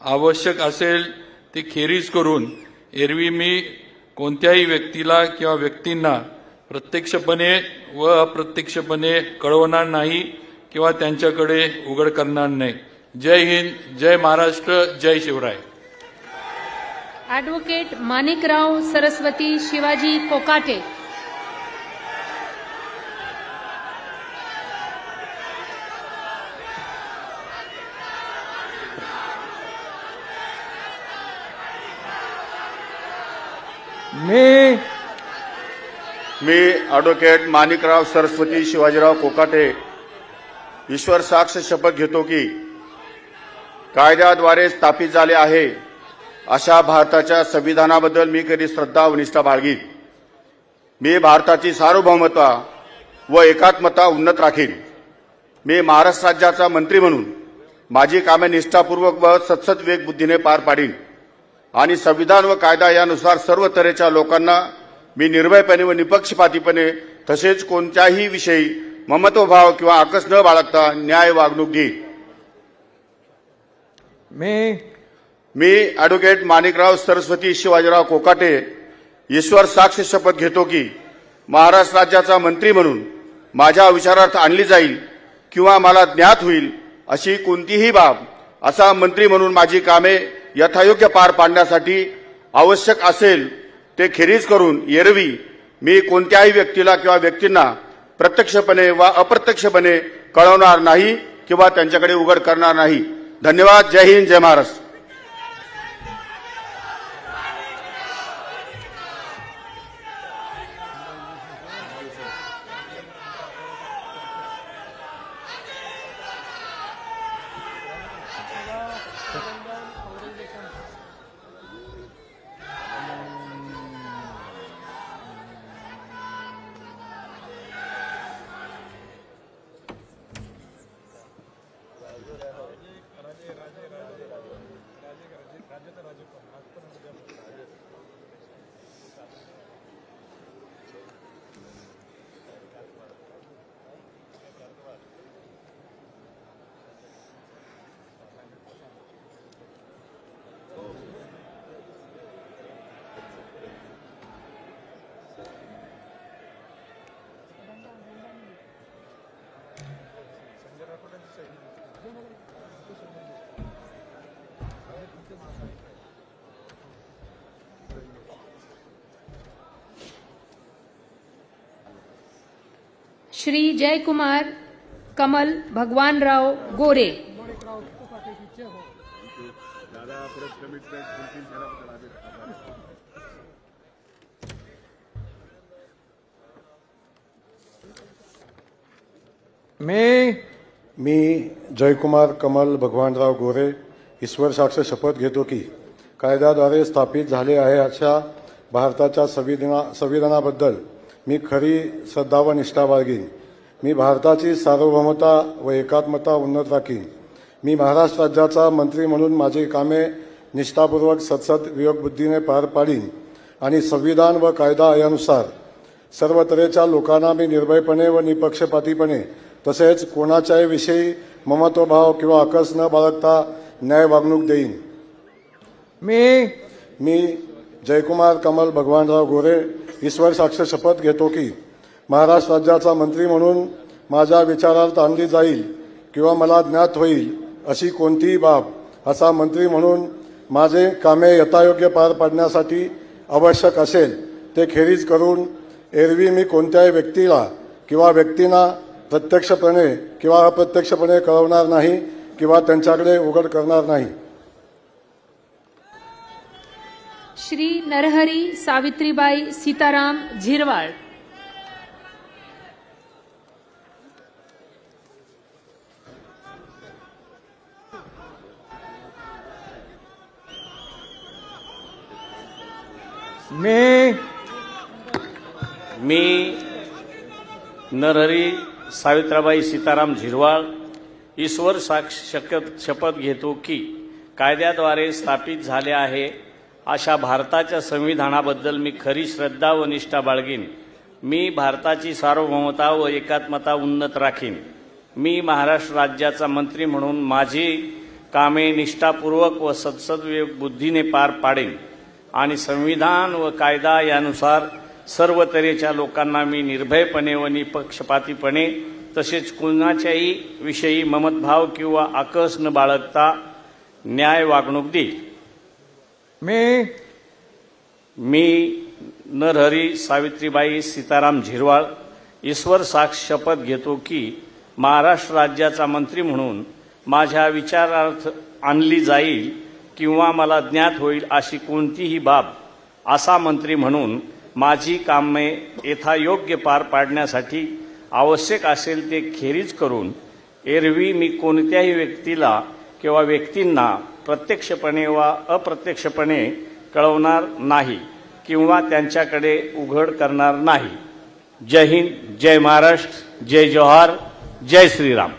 आवश्यक असेल ते खेरीज करून एरवी मी कोणत्याही व्यक्तीला किंवा व्यक्तींना प्रत्यक्षपणे व अप्रत्यक्षपणे कळवणार नाही किंवा त्यांच्याकडे उघड करणार नाही। जय हिंद, जय महाराष्ट्र, जय शिवराय। ॲडव्होकेट माणिकराव सरस्वती शिवाजी कोकाटे। मी ॲडव्होकेट माणिकराव सरस्वती शिवाजीराव कोकाटे ईश्वर साक्ष शपथ घेतो की कायद्याद्वारे स्थापित झाले आहे अशा भारताच्या संविधानाबद्दल मी कधी श्रद्धा व निष्ठा बाळगीन। मी भारताची सार्वभौमता व एकात्मता उन्नत राखीन। मी महाराष्ट्र राज्याचा मंत्री म्हणून माझी कामे निष्ठापूर्वक व सत्सद विवेक बुद्धीने पार पाडीन आणि संविधान व कायदा यानुसार सर्व तऱ्हेच्या लोकांना मी निर्भयपणे व निपक्षपातीपणे तसेच कोणत्याही विषयी ममत्वभाव किंवा आकस न बाळगता न्याय वागणूक देईन। मी ॲडव्होकेट माणिकराव सरस्वती शिवाजीराव कोकाटे ईश्वर साक्ष शपथ घेतो की महाराष्ट्र राज्याचा मंत्री म्हणून माझ्या विचारार्थ आणली जाईल किंवा मला ज्ञात होईल अशी कोणतीही बाब असा मंत्री म्हणून माझी कामे यथायोग्य पार पाडण्यासाठी आवश्यक असेल ते खेरीज करून एरवी मी कोणत्याही व्यक्तीला किंवा व्यक्तींना प्रत्यक्षपणे व अप्रत्यक्षपणे कळवणार नाही किंवा त्यांच्याकडे उघड करणार नाही। धन्यवाद। जय हिंद, जय महाराष्ट्र। श्री जयकुमार कमल भगवानराव गोरे। मी जयकुमार कमल भगवानराव गोरे ईश्वर साक्ष शपथ घेतो की कायद्याद्वारे स्थापित झाले आहे अशा भारताच्या संविधानाबद्दल मी खरी श्रद्धा व निष्ठा बाळगीन। मी भारताची सार्वभौमता व एकात्मता उन्नत राखीन। मी महाराष्ट्र राज्याचा मंत्री म्हणून माझी कामे निष्ठापूर्वक सतसत विवेकबुद्धीने पार पाडीन आणि संविधान व कायदा यानुसार सर्व तऱ्हेच्या लोकांना मी निर्भयपणे व निपक्षपातीपणे तसेच कोणाच्याही विषयी ममत्वभाव किंवा अकस न बाळगता न्याय वागणूक देईन. मी जयकुमार कमल भगवानराव गोरे ईश्वर साक्ष शपथ घेतो की महाराष्ट्र राज्याचा मंत्री म्हणून माझ्या विचारार्थ आणली जाईल किंवा मला ज्ञात होईल अशी कोणतीही बाब असा मंत्री म्हणून माझे कामे यथायोग्य पार पाडण्यासाठी आवश्यक असेल ते खेरीज करून एरवी मी कोणत्याही व्यक्तीला किंवा व्यक्तींना प्रत्यक्षपणे किंवा अप्रत्यक्षपणे कळवणार नाही किंवा त्यांच्याकडे उघड करणार नाही. श्री नरहरी सावित्रीबाई सीताराम झिरवाळ. मी नरहरी सावित्राबाई सीताराम झिरवाळ ईश्वर साक्ष शपथ घेतो की कायद्याद्वारे स्थापित झाले आहे अशा भारताच्या संविधानाबद्दल मी खरी श्रद्धा व निष्ठा बाळगीन. मी भारताची सार्वभौमता व एकात्मता उन्नत राखीन. मी महाराष्ट्र राज्याचा मंत्री म्हणून माझी कामे निष्ठापूर्वक व सत्सद्विवेक बुद्धीने पार पाडेन आणि संविधान व कायदा यानुसार सर्व तऱ्हेच्या लोकांना मी निर्भयपणे व निपक्षपातीपणे तसेच कोणाच्याही विषयी ममतभाव किंवा आकस न बाळगता न्याय वागणूक देईल. मी नरहरी सावित्रीबाई सीताराम झिरवाळ ईश्वर साक्ष शपथ घेतो की महाराष्ट्र राज्याचा मंत्री म्हणून माझ्या विचारार्थ आणली जाईल किंवा मला ज्ञात होईल अशी कोणतीही बाब असा मंत्री म्हणून माझी कामे यथायोग्य पार पाडण्यासाठी आवश्यक असेल ते खेरीज करून एरवी मी कोणत्याही व्यक्तीला किंवा व्यक्तींना प्रत्यक्षपणे वा अप्रत्यक्षपणे कळवणार नाही किंवा त्यांच्याकडे उघड करणार नाही. जय हिंद, जय महाराष्ट्र, जय जोहार, जय श्रीराम.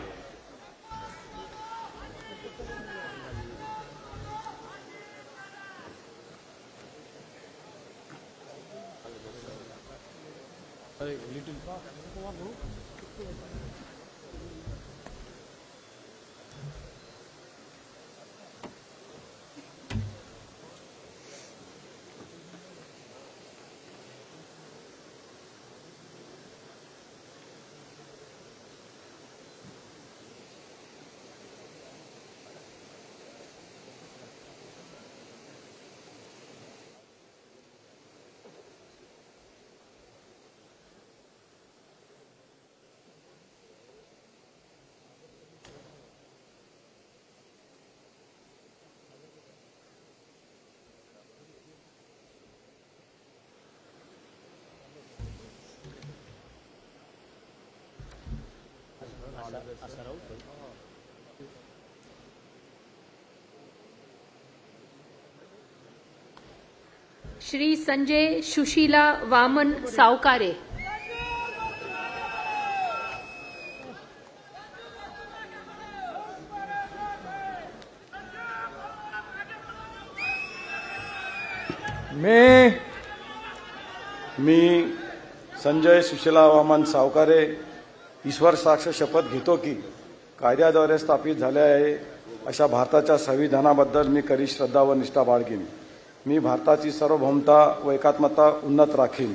श्री संजय सुशीला वामन सावकारे. मी संजय सुशीला वामन सावकारे ईश्वर साक्ष शपथ घेतो की कायद्याद्वारे स्थापित झाले आहे अशा भारताच्या संविधानाबद्दल मी खरी श्रद्धा व निष्ठा बाळगीन. मी भारताची सार्वभौमता व एकात्मता उन्नत राखीन.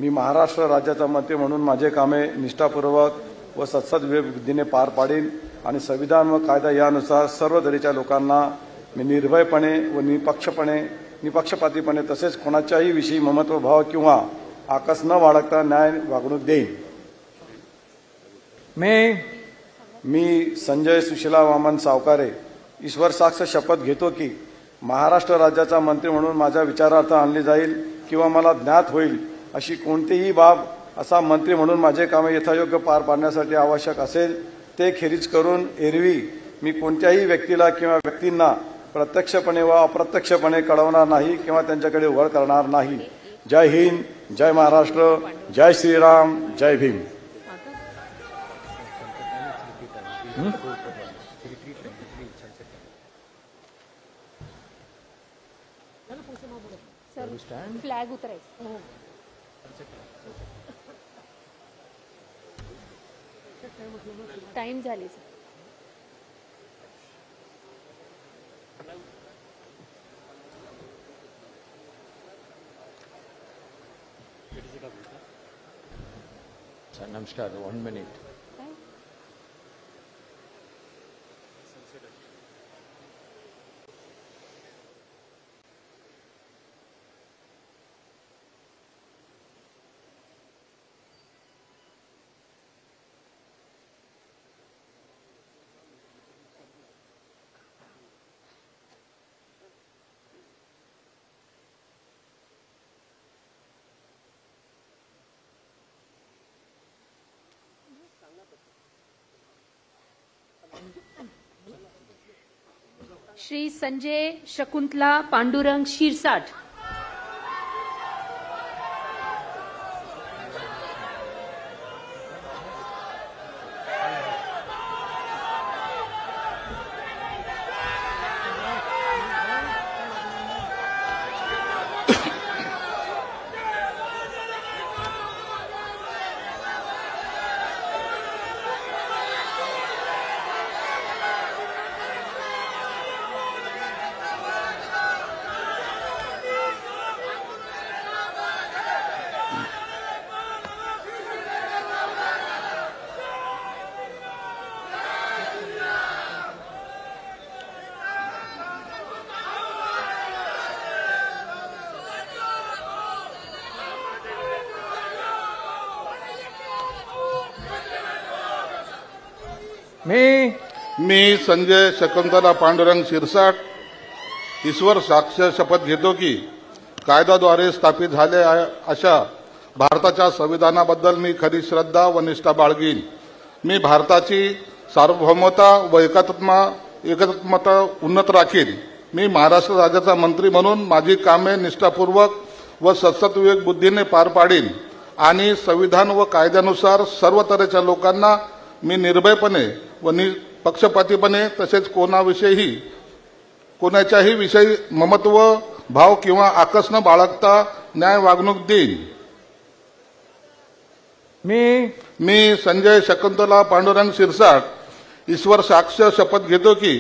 मी महाराष्ट्र राज्याचा मंत्री म्हणून माझे कामे निष्ठापूर्वक व सत्सद्विवेक बुद्धीने पार पाडीन आणि संविधान व कायदा यानुसार सर्व तऱ्हेच्या लोकांना मी निर्भयपणे व निपक्षपातीपणे तसेच कोणाच्याही विषयी ममत्वभाव किंवा आकस न बाळगता न्याय वागणूक देईन. मी संजय सुशीला वामन सावकारे ईश्वर साक्ष शपथ घेतो की महाराष्ट्र राज्याचा मंत्री म्हणून माझ्या विचारार्थ आणली जाईल किंवा मला ज्ञात होईल अशी कोणतीही बाब असा मंत्री म्हणून माझे कामे यथायोग्य पार पाडण्यासाठी आवश्यक असेल ते खेरीज करून एरवी मी कोणत्याही व्यक्तीला किंवा व्यक्तींना प्रत्यक्षपणे व अप्रत्यक्षपणे कळवणार नाही किंवा त्यांच्याकडे उघड करणार नाही. जय हिंद, जय महाराष्ट्र, जय श्रीराम, जय भीम. सर फ्लॅग उतरायचं. टाइम झाली सर. नमस्कार. 1 minute. श्री संजय शकुंतला पांडुरंग शिरसाट. मी संजय शकुंतला पांडुरंग शिरसाट ईश्वर साक्ष शपथ घेतो की कायद्याद्वारे स्थापित झाले आहे अशा भारताच्या संविधानाबद्दल मी खरी श्रद्धा व निष्ठा बाळगीन. मी भारताची सार्वभौमता व एकात्मता उन्नत राखीन. मी महाराष्ट्र राज्याचा मंत्री म्हणून माझी कामे निष्ठापूर्वक व सद्सद्विवेक बुद्धीने पार पाडीन आणि संविधान व कायद्यानुसार सर्व तऱ्हेच्या लोकांना मी निर्भयपणे व निपक्षपातीपणे तसेच कोणाच्याही विषयी ममत्व भाव किंवा आकस न बाळगता न्याय वागणूक देईन. मी संजय शकुंतला पांडुरंग शिरसाट ईश्वर साक्ष शपथ घेतो की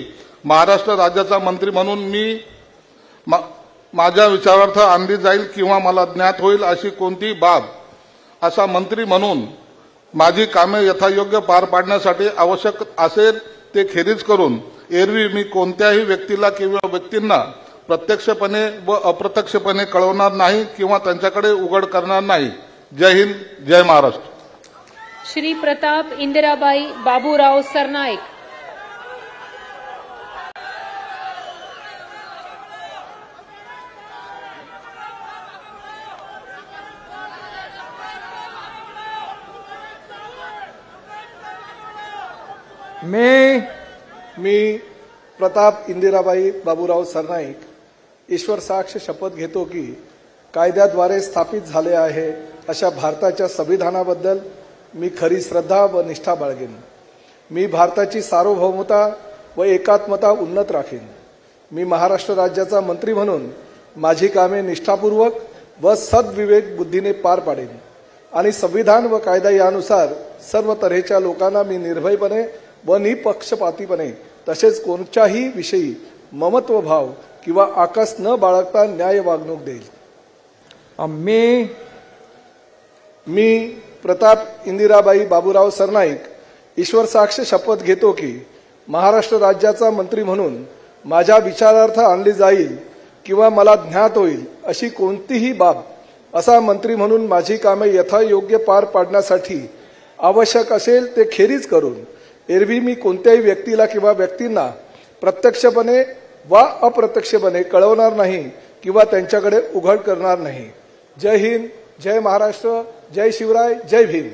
महाराष्ट्र राज्याचा मंत्री म्हणून मी माझ्या विचारार्थ आणली जाईल किंवा मला ज्ञात होईल अशी कोणतीही बाब असा मंत्री म्हणून माझी कामे यथायोग्य पार पाडण्यासाठी आवश्यक असेल ते खेरीज करून एरवी मी कोणत्याही व्यक्तीला किंवा व्यक्तींना प्रत्यक्षपणे व अप्रत्यक्षपणे कळवणार नाही किंवा त्यांच्याकडे उघड करणार नाही. जय हिंद, जय महाराष्ट्र. श्री प्रताप इंदिराबाई बाबूराव सरनाईक. मी प्रताप इंदिराबाई बाबूराव सरनाईक ईश्वर साक्ष शपथ घेतो की कायद्याद्वारे स्थापित झाले आहे अशा भारताच्या संविधानाबद्दल मी खरी श्रद्धा व निष्ठा बाळगेन. मी भारताची सार्वभौमता व एकात्मता उन्नत राखीन. मी महाराष्ट्र राज्याचा मंत्री म्हणून माझी कामे निष्ठापूर्वक व सद्विवेक बुद्धीने पार पाडेन आणि संविधान व कायदा यानुसार सर्व तऱ्हेच्या लोकांना मी निर्भयपणे व निपक्षपातीपणे तसेच कोणत्याही विषयी ममत्व भाव किंवा आकस न बाळगता न्याय वागणूक देईल. मी प्रताप इंदिराबाई बाबूराव सरनाईक ईश्वर साक्ष शपथ घेतो की महाराष्ट्र राज्याचा मंत्री म्हणून माझ्या विचारार्थ आणली जाईल किंवा मला ज्ञात होईल अशी कोणतीही बाब असा मंत्री म्हणून माझी कामे यथायोग्य पार पाडण्यासाठी आवश्यक असेल ते खेरीज करून एरवी मी कोणत्याही व्यक्तीला किंवा व्यक्तींना प्रत्यक्षपणे वा अप्रत्यक्षपणे कळवणार नाही किंवा त्यांच्याकडे उघड करणार नाही. जय हिंद, जय महाराष्ट्र, जय शिवराय, जय भीम.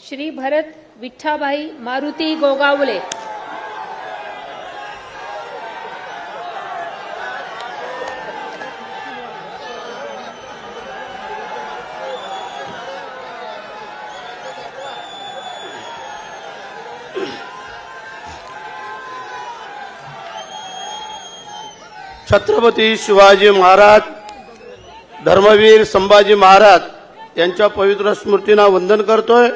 श्री भरत विठ्ठाभाई मारुती गोगावले, छत्रपती शिवाजी महाराज, धर्मवीर संभाजी महाराज यांच्या पवित्र स्मृतींना वंदन करतोय।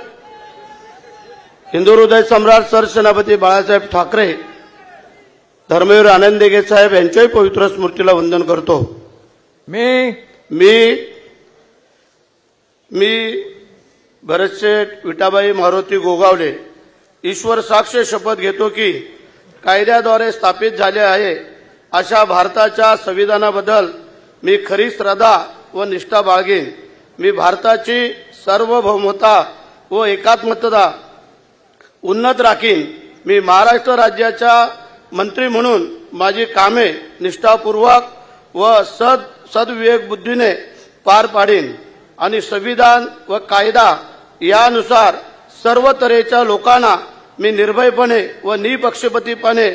हिंदू हृदय सम्राट सरसेनापती बाळासाहेब ठाकरे, धर्मवीर आनंद साहेब यांच्याही पवित्र स्मृतीला वंदन करतो। मी भरतशेठ विठाबाई मारुती गोगावले ईश्वर साक्ष शपथ घेतो की कायद्याद्वारे स्थापित झाले आहे अशा भारताच्या संविधानाबद्दल मी खरी श्रद्धा व निष्ठा बाळगेन। मी भारताची सार्वभौमता व एकात्मता उन्नत राखीन। मी महाराष्ट्र राज्याच्या मंत्री म्हणून माझी कामे निष्ठापूर्वक व सद्विवेक बुद्धीने पार पाडीन आणि संविधान व कायदा यानुसार सर्व तऱ्हेच्या लोकांना मी निर्भयपणे व निपक्षपातीपणे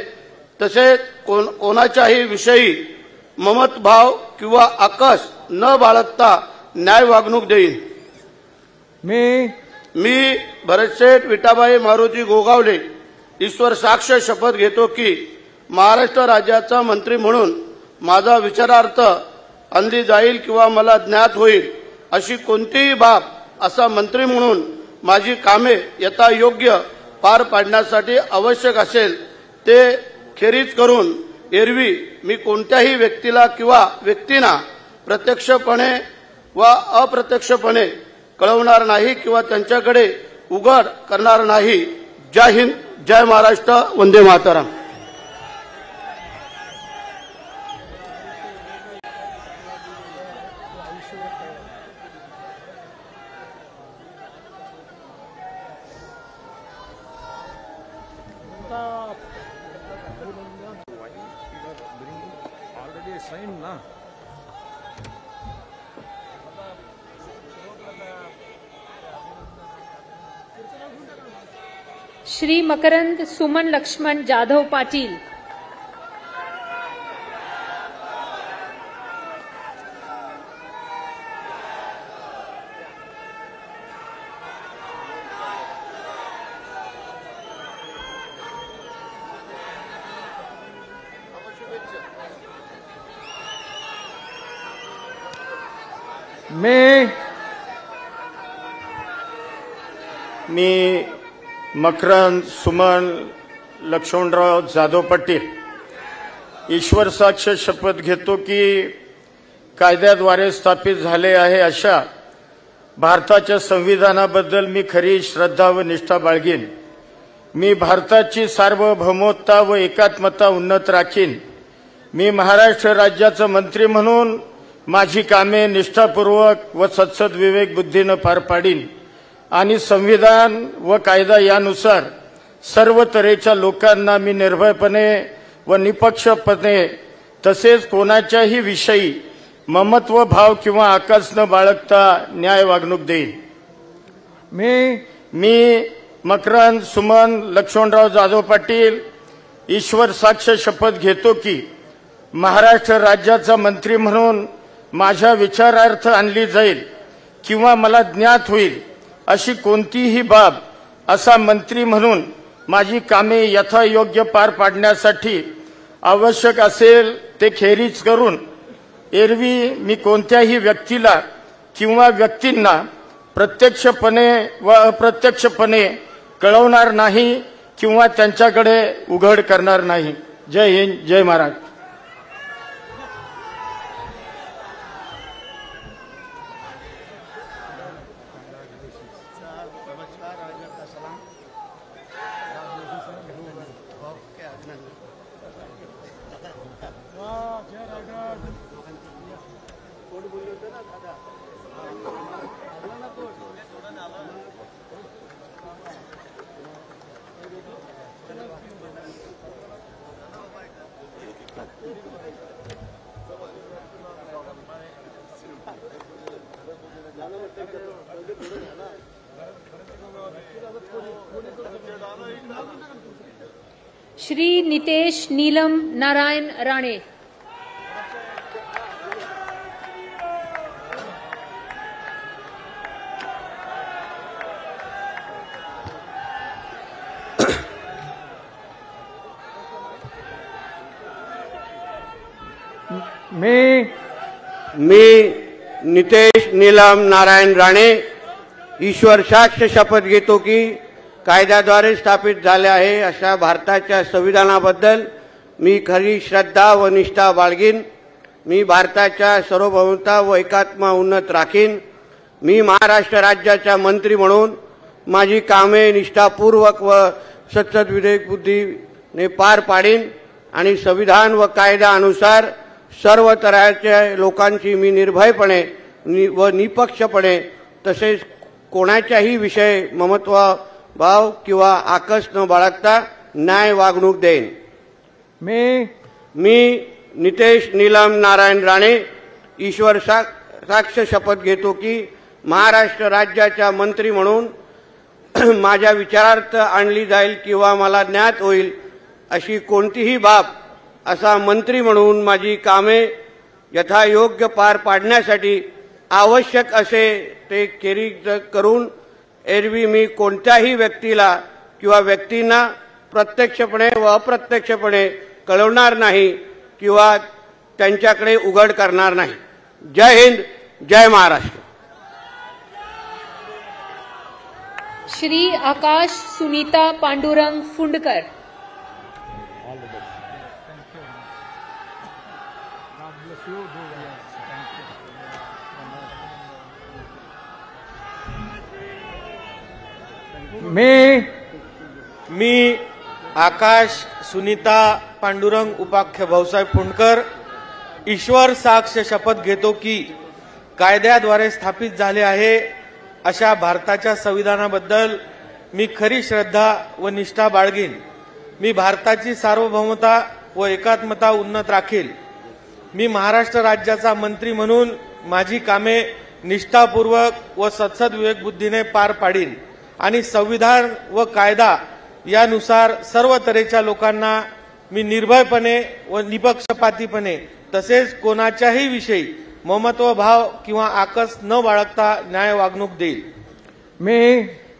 तसेच कोणाच्याही विषयी ममतभाव किंवा आकस न बाळगता न्याय वागणूक देईन। मी भरतशेठ विठाबाई मारुती गोगावले ईश्वर साक्ष शपथ घेतो की महाराष्ट्र राज्याचा मंत्री म्हणून माझा विचारार्थ आणली जाईल किंवा मला ज्ञात होईल अशी कोणतीही बाब असा मंत्री म्हणून माझी कामे यथायोग्य पार पाडण्यासाठी आवश्यक असेल ते खेरीज करून एरवी मी कोणत्याही व्यक्तीला किंवा व्यक्तींना प्रत्यक्षपणे व अप्रत्यक्षपणे कळवणार नाही किंवा त्यांच्याकडे उघड करणार नाही। जय हिंद, जय महाराष्ट्र, वंदे मातरम। श्री मकरंद सुमन लक्ष्मण जाधव पाटील, मी मकरंद सुमन लक्ष्मणराव जाधव पाटील ईश्वर साक्ष शपथ घेतो की कायद्याद्वारे स्थापित झाले आहे अशा भारताच्या संविधानाबद्दल मी खरी श्रद्धा व निष्ठा बाळगीन। मी भारताची सार्वभौमता व एकात्मता उन्नत राखीन। मी महाराष्ट्र राज्याचा मंत्री म्हणून माझी कामे निष्ठापूर्वक व सद्विवेक बुद्धीने पार पाडीन आणि संविधान व कायदा यानुसार सर्व तऱ्हेच्या लोकांना मी निर्भयपणे व निपक्षपणे तसेच कोणाच्याही विषयी ममत्व भाव किंवा आकस न बाळगता न्याय वागणूक देईन। मी मकरंद सुमन लक्ष्मणराव जाधव पाटील ईश्वर साक्ष शपथ घेतो की महाराष्ट्र राज्याचा मंत्री म्हणून माझ्या विचारार्थ आणली जाईल किंवा मला ज्ञात होईल अशी कोणतीही बाब असा मंत्री म्हणून माझी कामे यथायोग्य पार पाडण्यासाठी आवश्यक असेल ते खेरीज करून एरवी मी कोणत्याही व्यक्तीला किंवा व्यक्तींना प्रत्यक्षपणे व अप्रत्यक्षपणे कळवणार नाही किंवा त्यांच्याकडे उघड करणार नाही। जय हिंद, जय महाराष्ट्र। श्री नितेश नीलम नारायण राणे। मी नितेश नीलम नारायण राणे ईश्वर साक्ष शपथ घेतो की कायद्याद्वारे स्थापित झाले आहे अशा भारताच्या संविधानाबद्दल मी खरी श्रद्धा व निष्ठा बाळगीन। मी भारताच्या सार्वभौमता व एकात्मता उन्नत राखीन। मी महाराष्ट्र राज्याचा मंत्री म्हणून माझी कामे निष्ठापूर्वक व सत्सद विवेक बुद्धीने पार पाडीन आणि संविधान व कायद्यानुसार सर्व तऱ्हेच्या लोकांची मी निर्भयपणे व निपक्षपणे तसेच कोणाच्याही विषय ममत्वभाव किंवा आकस न बाळगता न्याय वागणूक देईन। मी नितेश नीलम नारायण राणे ईश्वर साक्ष शपथ घेतो की महाराष्ट्र राज्याचा मंत्री म्हणून माझ्या विचारार्थ आणली जाईल किंवा मला ज्ञात होईल अशी कोणतीही बाब असा मंत्री म्हणून माझी कामे यथायोग्य पार पाडण्यासाठी आवश्यक असे ते खेरीज करून एरवी मी कोणत्याही व्यक्तीला किंवा व्यक्तींना प्रत्यक्षपणे व अप्रत्यक्षपणे कळवणार नाही किंवा त्यांच्याकडे उघड करणार नाही। जय हिंद, जय महाराष्ट्र। श्री आकाश सुनीता पांडुरंग फुंडकर। मी आकाश सुनीता पांडुरंग उपाख्य भाऊसाहेब फुंडकर ईश्वर साक्ष शपथ घेतो की कायद्याद्वारे स्थापित झाले आहे अशा भारताच्या संविधानाबद्दल मी खरी श्रद्धा व निष्ठा बाळगीन। मी भारताची सार्वभौमता व एकात्मता उन्नत राखील। मी महाराष्ट्र राज्याचा मंत्री म्हणून माझी कामे निष्ठापूर्वक व सत्सद विवेक बुद्धीने पार पाडीन आणि संविधान व कायदा यानुसार सर्व तऱ्हेच्या लोकांना मी निर्भयपणे व निपक्षपातीपणे तसेच कोणाच्याही विषयी ममत्वभाव किंवा आकस न बाळगता न्याय वागणूक देईल।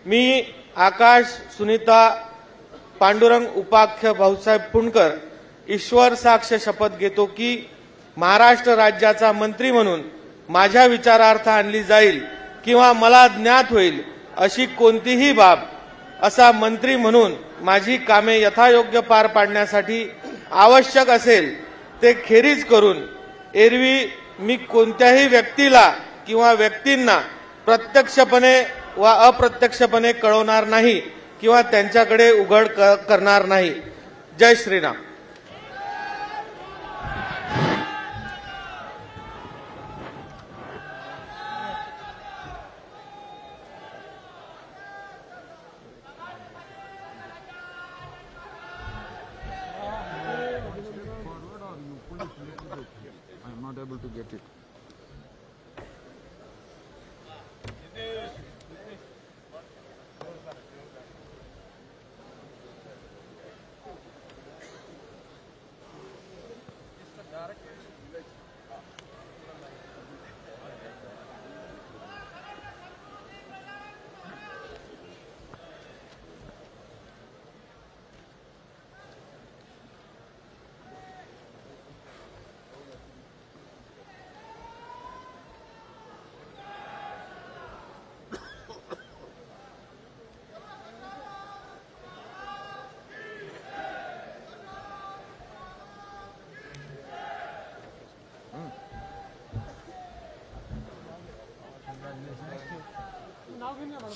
मी आकाश सुनीता पांडुरंग उपाख्य भाऊसाहेब फुंडकर ईश्वर साक्ष शपथ घेतो की महाराष्ट्र राज्याचा मंत्री म्हणून माझ्या विचारार्थ आणली जाईल किंवा मला ज्ञात होईल अशी कोणतीही बाब असा मंत्री म्हणून माझी कामे यथायोग्य पार पाडण्यासाठी आवश्यक असेल ते खेरीज करून एरवी मी कोणत्याही व्यक्तीला किंवा व्यक्तींना प्रत्यक्षपणे व अप्रत्यक्षपणे कळवणार नाही किंवा त्यांच्याकडे उघड करणार नाही। जय Shriram. able to get it.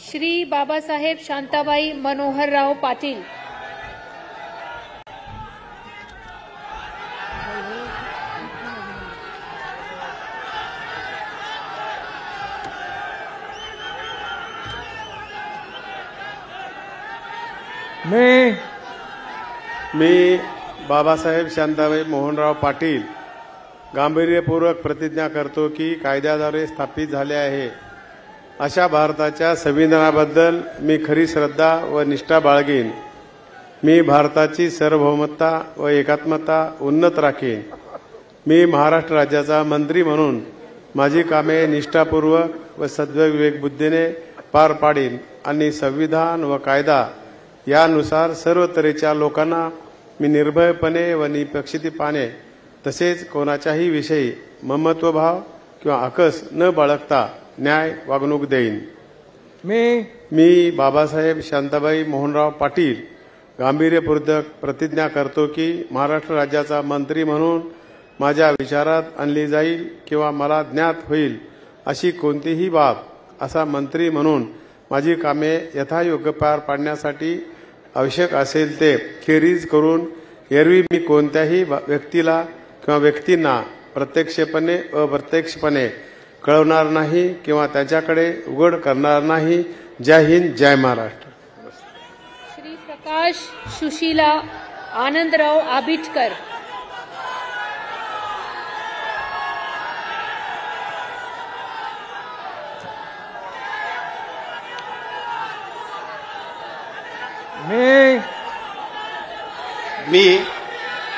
Shri Babasaheb Shantabai Manoharrao Patil. मी बाबासाहेब शांताबाई मोहनराव पाटील गांभीर्यपूर्वक प्रतिज्ञा करतो की कायद्याद्वारे स्थापित झाले आहे अशा भारताच्या संविधानाबद्दल मी खरी श्रद्धा व निष्ठा बाळगेन. मी भारताची सार्वभौमता व एकात्मता उन्नत राखीन. मी महाराष्ट्र राज्याचा मंत्री म्हणून माझी कामे निष्ठापूर्वक व सद्विवेक बुद्धीने पार पाडीन आणि संविधान व कायदा यानुसार सर्व तऱ्हेच्या लोकांना मी निर्भयपणे व निपक्षपातीपणे तसेच कोणाच्याही विषयी ममत्वभाव किंवा आकस न बाळगता न्याय वागणूक देईन. मी बाबासाहेब शांताबाई मोहनराव पाटील गांभीर्यपूर्वक प्रतिज्ञा करतो की महाराष्ट्र राज्याचा मंत्री म्हणून माझ्या विचारात आणली जाईल किंवा मला ज्ञात होईल अशी कोणतीही बाब असा मंत्री म्हणून माझी कामे यथायोग्य पार पाडण्यासाठी आवश्यक असेल ते खेरीज करून एरवी मी कोणत्याही व्यक्तीला किंवा व्यक्तींना प्रत्यक्षपणे अप्रत्यक्षपणे कळवणार नाही किंवा त्यांच्याकडे उघड करणार नाही. जय हिंद, जय महाराष्ट्र. श्री प्रकाश सुशीला आनंदराव आबिटकर. मी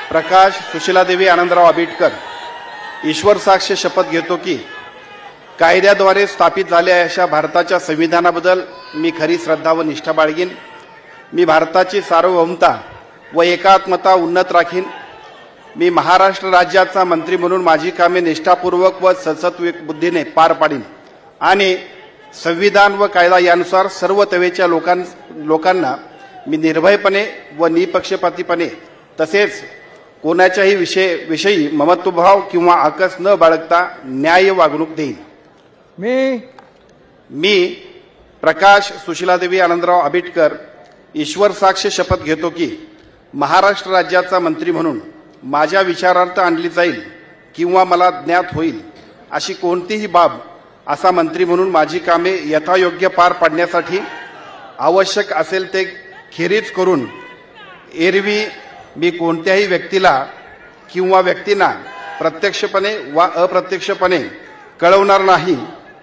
प्रकाश सुशीलादेवी आनंदराव आबिटकर ईश्वर साक्ष शपथ घेतो की कायद्याद्वारे स्थापित झालेल्या अशा भारताच्या संविधानाबद्दल मी खरी श्रद्धा व निष्ठा बाळगीन. मी भारताची सार्वभौमता व एकात्मता उन्नत राखीन. मी महाराष्ट्र राज्याचा मंत्री म्हणून माझी कामे निष्ठापूर्वक व सद्विवेक बुद्धीने पार पाडीन आणि संविधान व कायदा यानुसार सर्व तऱ्हेच्या लोकांना मी निर्भयपणे व निपक्षपातीपणे तसेच कोणाच्याही विषयी ममत्वभाव किंवा आकस न बाळगता न्याय वागणूक देईन. मी प्रकाश सुशीलादेवी आनंदराव आबिटकर ईश्वर साक्ष शपथ घेतो की महाराष्ट्र राज्याचा मंत्री म्हणून माझ्या विचारार्थ आणली जाईल किंवा मला ज्ञात होईल अशी कोणतीही बाब असा मंत्री म्हणून माझी कामे यथायोग्य पार पाडण्यासाठी आवश्यक असेल ते खेरीज करून एरवी मी कोणत्याही व्यक्तीला किंवा व्यक्तींना प्रत्यक्षपणे वा अप्रत्यक्षपणे कळवणार नाही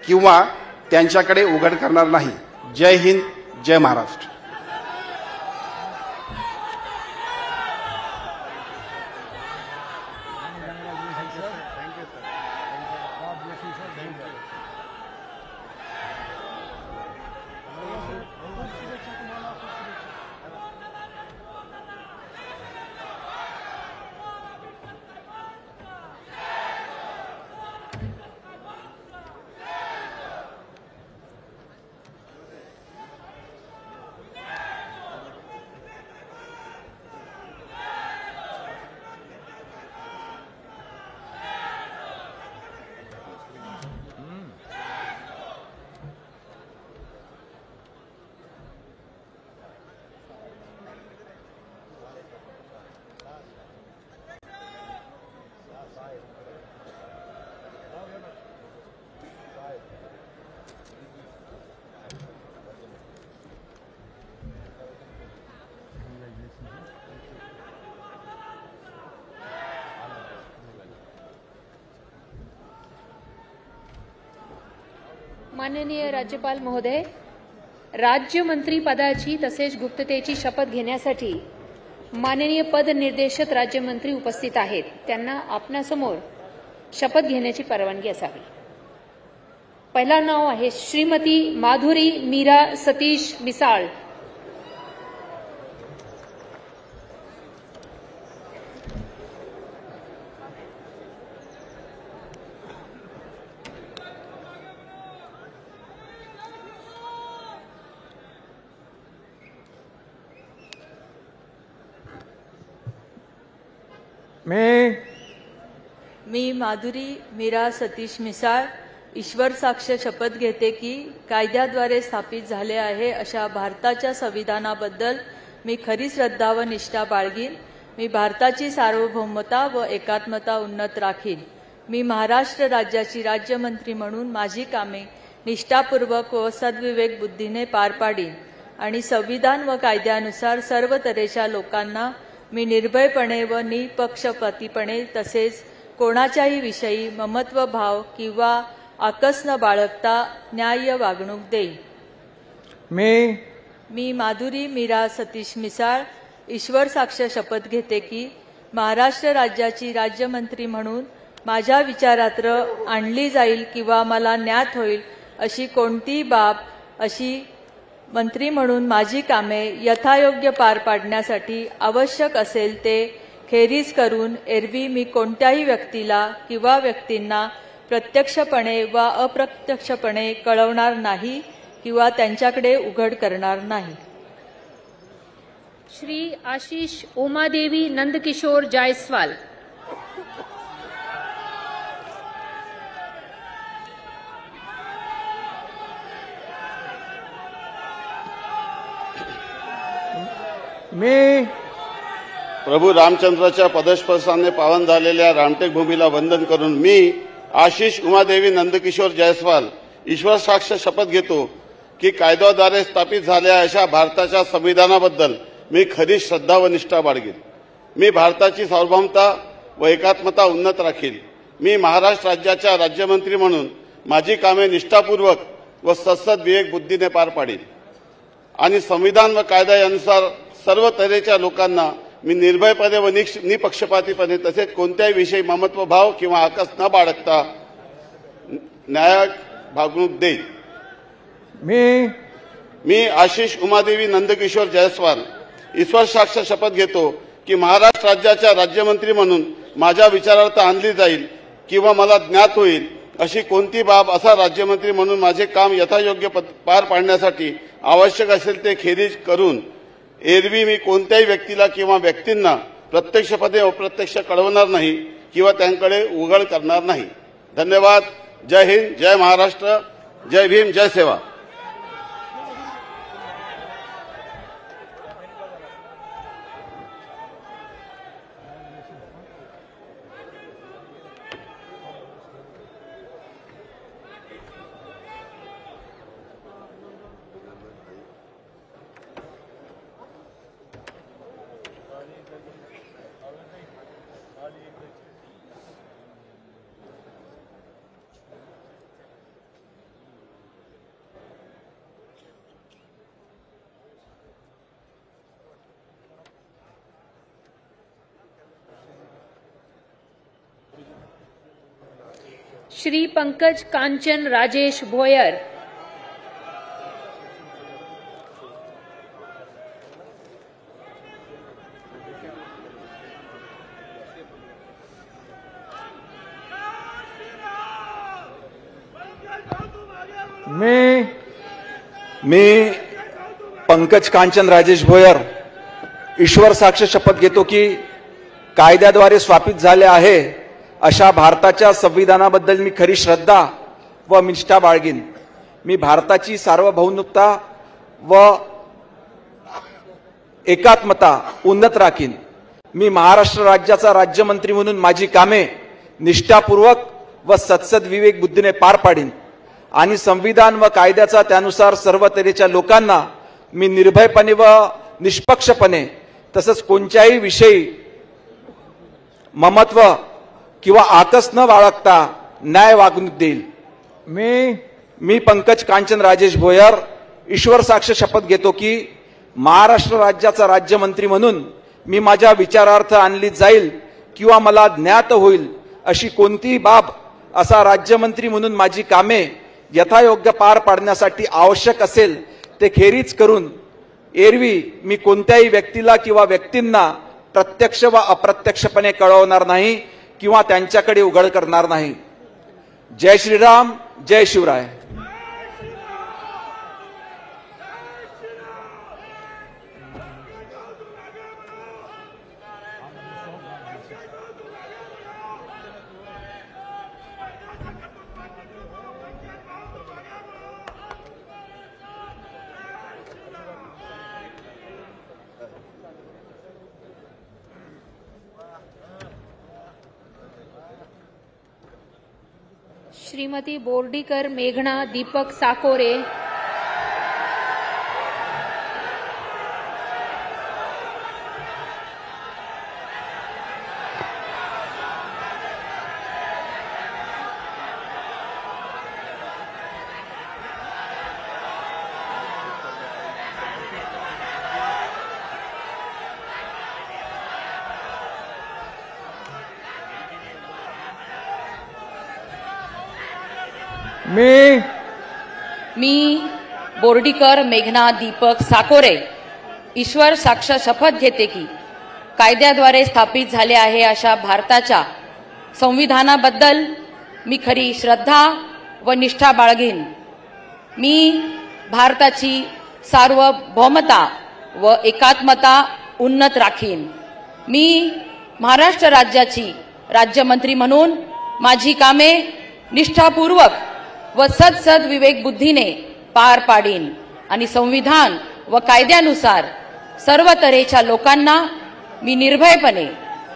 किंवा त्यांच्याकडे उघड करणार नाही. जय हिंद, जय महाराष्ट्र. माननीय राज्यपाल महोदय, राज्यमंत्री पदाची तसेच गुप्ततेची शपथ घेण्यासाठी माननीय पद निर्देशित राज्यमंत्री उपस्थित आहेत. त्यांना आपणासमोर शपथ घेण्याची परवानगी असावी. पहिला नाव आहे श्रीमती माधुरी मीरा सतीश मिसाळ. मी माधुरी मीरा सतीश मिसाळ ईश्वर साक्ष शपथ घेते की कायद्याद्वारे स्थापित झाले आहे अशा भारताच्या संविधानाबद्दल मी खरी श्रद्धा व निष्ठा बाळगीन. मी भारताची सार्वभौमता व एकात्मता उन्नत राखीन. मी महाराष्ट्र राज्याची राज्यमंत्री म्हणून माझी कामे निष्ठापूर्वक व सद्विवेक बुद्धीने पार पाडीन आणि संविधान व कायद्यानुसार सर्व तऱ्हेच्या लोकांना मी निर्भयपणे व निपक्षपातीपणे तसेच कोणाच्याही विषयी ममत्वभाव किंवा आकस न बाळगता न्याय्य वागणूक देईल. मी माधुरी मीरा सतीश मिसाळ ईश्वर साक्ष शपथ घेते की महाराष्ट्र राज्याची राज्यमंत्री म्हणून माझ्या विचारात्र आणली जाईल किंवा मला ज्ञात होईल अशी कोणतीही बाब अशी मंत्री म्हणून माझी कामे यथायोग्य पार पाडण्यासाठी आवश्यक असेल ते खेरीज करून एरवी मी कोणत्याही व्यक्तीला किंवा व्यक्तींना प्रत्यक्षपणे वा अप्रत्यक्षपणे कळवणार नाही किंवा त्यांच्याकडे उघड करणार नाही. श्री आशिष उमादेवी नंदकिशोर जायसवाल. मी प्रभू रामचंद्राच्या पदस्पर्शाने पावन झालेल्या रामटेक भूमीला वंदन करून मी आशिष उमादेवी नंदकिशोर जायसवाल ईश्वर साक्ष शपथ घेतो की कायद्याद्वारे स्थापित झालेल्या अशा भारताच्या संविधानाबद्दल मी खरी श्रद्धा व निष्ठा बाळगेन. मी भारताची सार्वभौमता व एकात्मता उन्नत राखील. मी महाराष्ट्र राज्याच्या राज्यमंत्री म्हणून माझी कामे निष्ठापूर्वक व सद्सद विवेक बुद्धीने पार पाडीन आणि संविधान व कायदा यानुसार सर्व तऱ्हेच्या लोकांना मी निर्भयपणे व निपक्षपातीपणे तसेच कोणत्याही विषयी ममत्व भाव किंवा आकस न बाळगता न्याय्य वागणूक देईल. मी आशिष उमादेवी नंदकिशोर जायसवाल ईश्वर साक्ष शपथ घेतो की महाराष्ट्र राज्याच्या राज्यमंत्री म्हणून माझ्या विचारार्थ आणली जाईल किंवा मला ज्ञात होईल अशी कोणती बाब असा राज्यमंत्री म्हणून माझे काम यथायोग्य पार पाडण्यासाठी आवश्यक असेल ते खेरीज करून एरवी मी कोणत्याही व्यक्तीला किंवा व्यक्तींना प्रत्यक्षपणे अप्रत्यक्ष कळवणार नाही किंवा त्यांकडे उघड करणार नाही. धन्यवाद. जय हिंद, जय महाराष्ट्र, जय भीम, जय सेवा. श्री पंकज कांचन राजेश भोयर. मी पंकज कांचन राजेश भोयर ईश्वर साक्ष शपथ घेतो की कायद्याद्वारे स्थापित झाले आहे अशा भारताच्या संविधानाबद्दल मी खरी श्रद्धा व निष्ठा बाळगीन. मी भारताची सार्वभौमता व एकात्मता उन्नत राखीन. मी महाराष्ट्र राज्याचा राज्यमंत्री म्हणून माझी कामे निष्ठापूर्वक व सद्सद विवेक बुद्धीने पार पाडीन आणि संविधान व कायद्याचा त्यानुसार सर्व तऱ्हेच्या लोकांना मी निर्भयपणे व निष्पक्षपणे तसंच कोणत्याही विषयी ममत्व किंवा आकस न बाळगता न्याय वागणूक देईल. मी पंकज कांचन राजेश भोयर ईश्वर साक्ष शपथ घेतो की महाराष्ट्र राज्याचा राज्यमंत्री म्हणून मी माझ्या विचारार्थ आणली जाईल किंवा मला ज्ञात होईल अशी कोणतीही बाब असा राज्यमंत्री म्हणून माझी कामे यथायोग्य पार पाडण्यासाठी आवश्यक असेल ते खेरीज करून एरवी मी कोणत्याही व्यक्तीला किंवा व्यक्तींना प्रत्यक्ष व अप्रत्यक्षपणे कळवणार नाही किंवा त्यांच्याकडे उघड करणार नाही. जय श्रीराम, जय शिवराय. श्रीमती बोर्डीकर मेघना दीपक साकोरे. मी बोर्डीकर मेघना दीपक साकोरे ईश्वर साक्ष शपथ घेते की कायद्याद्वारे स्थापित झाले आहे अशा भारताच्या संविधानाबद्दल मी खरी श्रद्धा व निष्ठा बाळगीन. मी भारताची सार्वभौमता व एकात्मता उन्नत राखीन. मी महाराष्ट्र राज्याची राज्यमंत्री म्हणून माझी कामे निष्ठापूर्वक व सद विवेक बुद्धीने पार पाडीन आणि संविधान व कायद्यानुसार सर्व तऱ्हेच्या लोकांना मी निर्भयपणे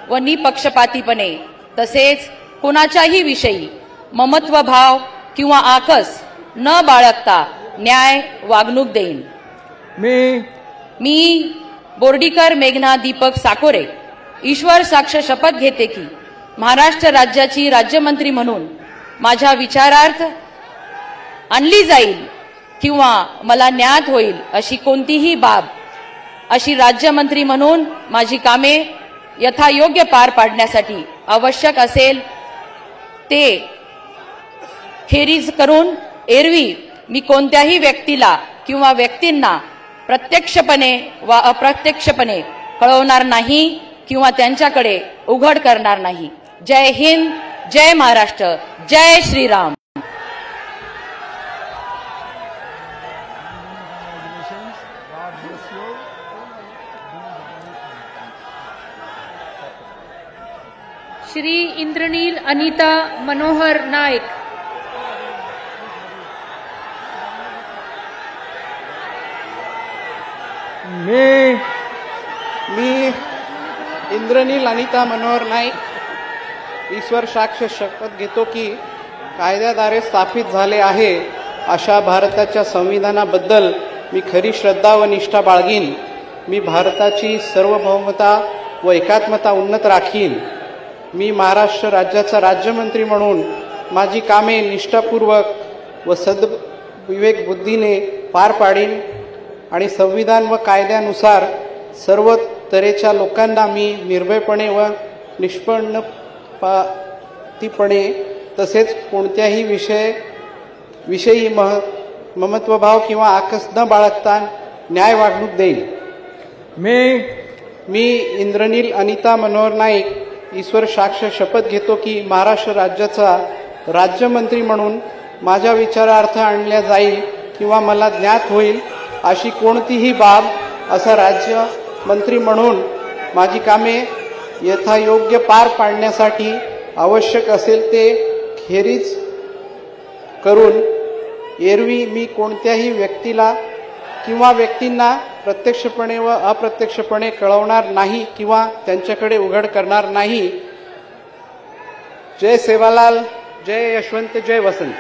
व निपक्षपातीपणे तसेच कोणाच्याही विषयी ममत्वभाव किंवा आकस न बाळगता न्याय वागणूक देईन. मी बोर्डीकर मेघना दीपक साकोरे ईश्वर साक्ष शपथ घेते की महाराष्ट्र राज्याची राज्यमंत्री म्हणून माझ्या विचारार्थ आणली जाईल किंवा मला ज्ञात होईल अशी कोणतीही बाब अशी राज्यमंत्री म्हणून माझी कामे यथायोग्य पार पाडण्यासाठी आवश्यक असेल ते खेरीज करून एरवी मी कोणत्याही व्यक्तीला किंवा व्यक्तींना प्रत्यक्षपणे वा अप्रत्यक्षपणे कळवणार नाही किंवा त्यांच्याकडे उघड करणार नाही. जय हिंद, जय महाराष्ट्र, जय श्रीराम. श्री इंद्रनील अनिता मनोहर नाईक. मी इंद्रनील अनिता मनोहर नाईक ईश्वर साक्ष शपथ घेतो की कायद्याद्वारे स्थापित झाले आहे अशा भारताच्या संविधानाबद्दल मी खरी श्रद्धा व निष्ठा बाळगीन. मी भारताची सार्वभौमता व एकात्मता उन्नत राखीन. मी महाराष्ट्र राज्याचा राज्यमंत्री म्हणून माझी कामे निष्ठापूर्वक व सद्विवेक बुद्धीने पार पाडीन आणि संविधान व कायद्यानुसार सर्व तऱ्हेच्या लोकांना मी निर्भयपणे व निष्पक्षपातीपणे तसेच कोणत्याही विषयी ममत्वभाव किंवा आकस न बाळगता न्याय वागणूक देईल. मी इंद्रनील अनिता मनोहर नाईक ईश्वर साक्ष शपथ घेतो की महाराष्ट्र राज्याचा राज्यमंत्री म्हणून माझ्या विचारार्थ आणल्या जाईल किंवा मला ज्ञात होईल अशी कोणतीही बाब असा राज्यमंत्री म्हणून माझी कामे यथायोग्य पार पाडण्यासाठी आवश्यक असेल ते खेरीज करून एरवी मी कोणत्याही व्यक्तीला किंवा व्यक्तींना प्रत्यक्षपणे व अप्रत्यक्षपणे कळवणार नाही किंवा त्यांच्याकडे उघड करणार नाही. जय सेवालाल, जय यशवंत, जय वसंत.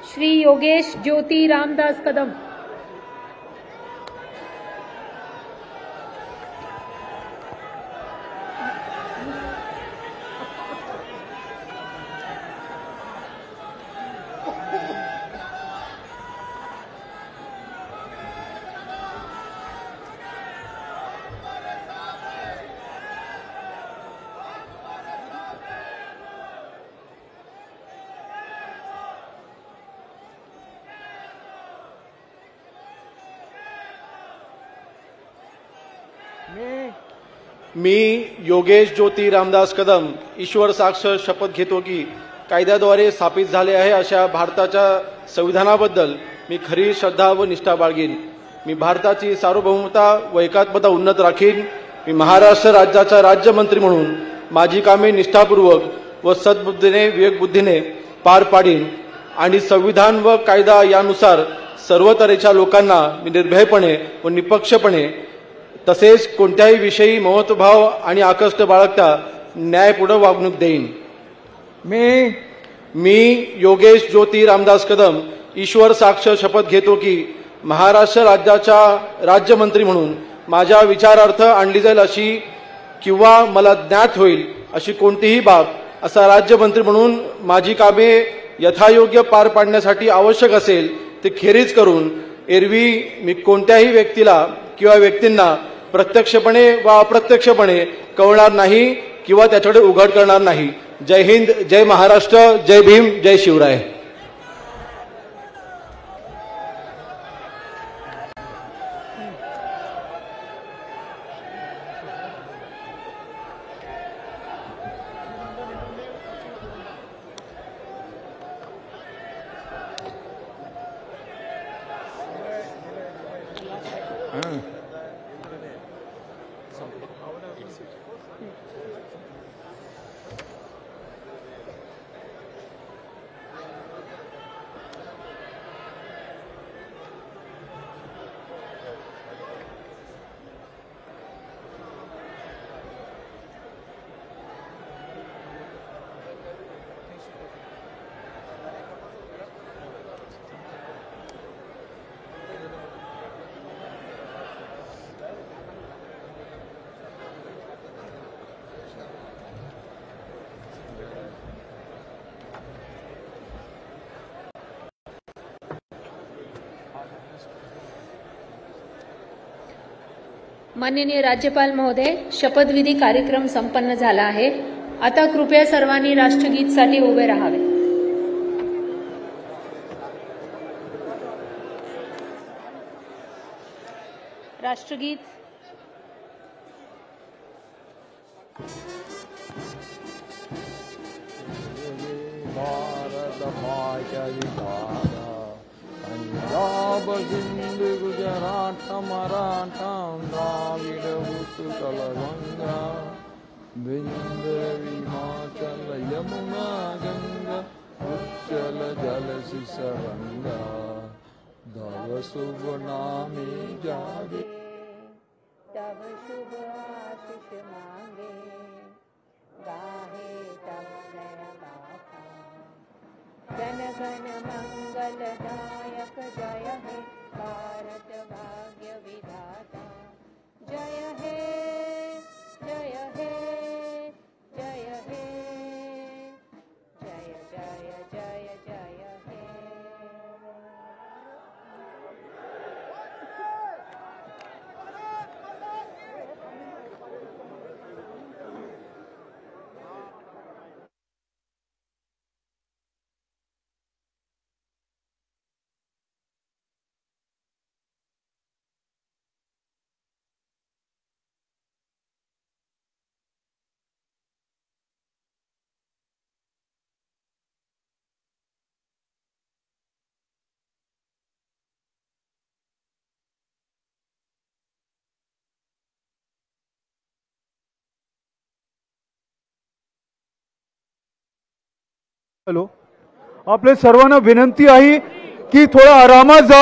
श्री योगेश ज्योति रामदास कदम. मी योगेश ज्योति रामदास कदम ईश्वर साक्ष शपथ घेतो की कायद्याद्वारे स्थापित झाले आहे अशा भारताच्या संविधानाबद्दल मी खरी श्रद्धा व निष्ठा बाळगीन. मी भारताची सार्वभौमता व एकात्मता उन्नत राखीन. मी महाराष्ट्र राज्याचा राज्यमंत्री म्हणून माझी कामे निष्ठापूर्वक व सद्बुद्धीने विवेकबुद्धीने पार पाडीन आणि संविधान व कायदा यानुसार सर्व तऱ्हेच्या लोकांना मी निर्भयपणे व निपक्षपणे तसेच कोणत्याही विषयी ममत्वभाव आणि आकस बाळगता न्यायपूर्ण वागणूक देईन. मी योगेश ज्योति रामदास कदम ईश्वर साक्ष शपथ घेतो की महाराष्ट्र राज्याच्या राज्यमंत्री म्हणून माझ्या विचारार्थ आणली जाईल अशी किंवा मला ज्ञात होईल अशी कोणतीही बाब असा राज्यमंत्री म्हणून माझी कामे यथायोग्य पार पाडण्यासाठी आवश्यक असेल ते खेरीज करून एरवी मी कोणत्याही व्यक्तीला किंवा व्यक्तींना प्रत्यक्षपणे वा अप्रत्यक्षपणे कळवणार नाही किंवा त्याच्याकडे उघड करणार नाही. जय हिंद, जय महाराष्ट्र, जय भीम, जय शिवराय. माननीय राज्यपाल महोदय, शपथविधी कार्यक्रम संपन्न झाला आहे. आता कृपया सर्वांनी राष्ट्रगीतसाठी उभे राहावे. राष्ट्रगीत. भारत भाषा विधाता पंजाब सिंध गुजरात मराठा द्राविड उत्कल गंगा विंध्य हिमाचल यमुना गंगा उच्चल जल सिसरंगा तव शुभ नामे जागे तव शुभ आशीष मांगे गाहे तव जय गाथा जन गण मंगलदायक जय हे भारत भाग्य विधाता जय हे जय हे जय हे जय जय जय जय हे. हॅलो, आपल्या सर्वांना विनंती आहे की थोडा आरामात जा.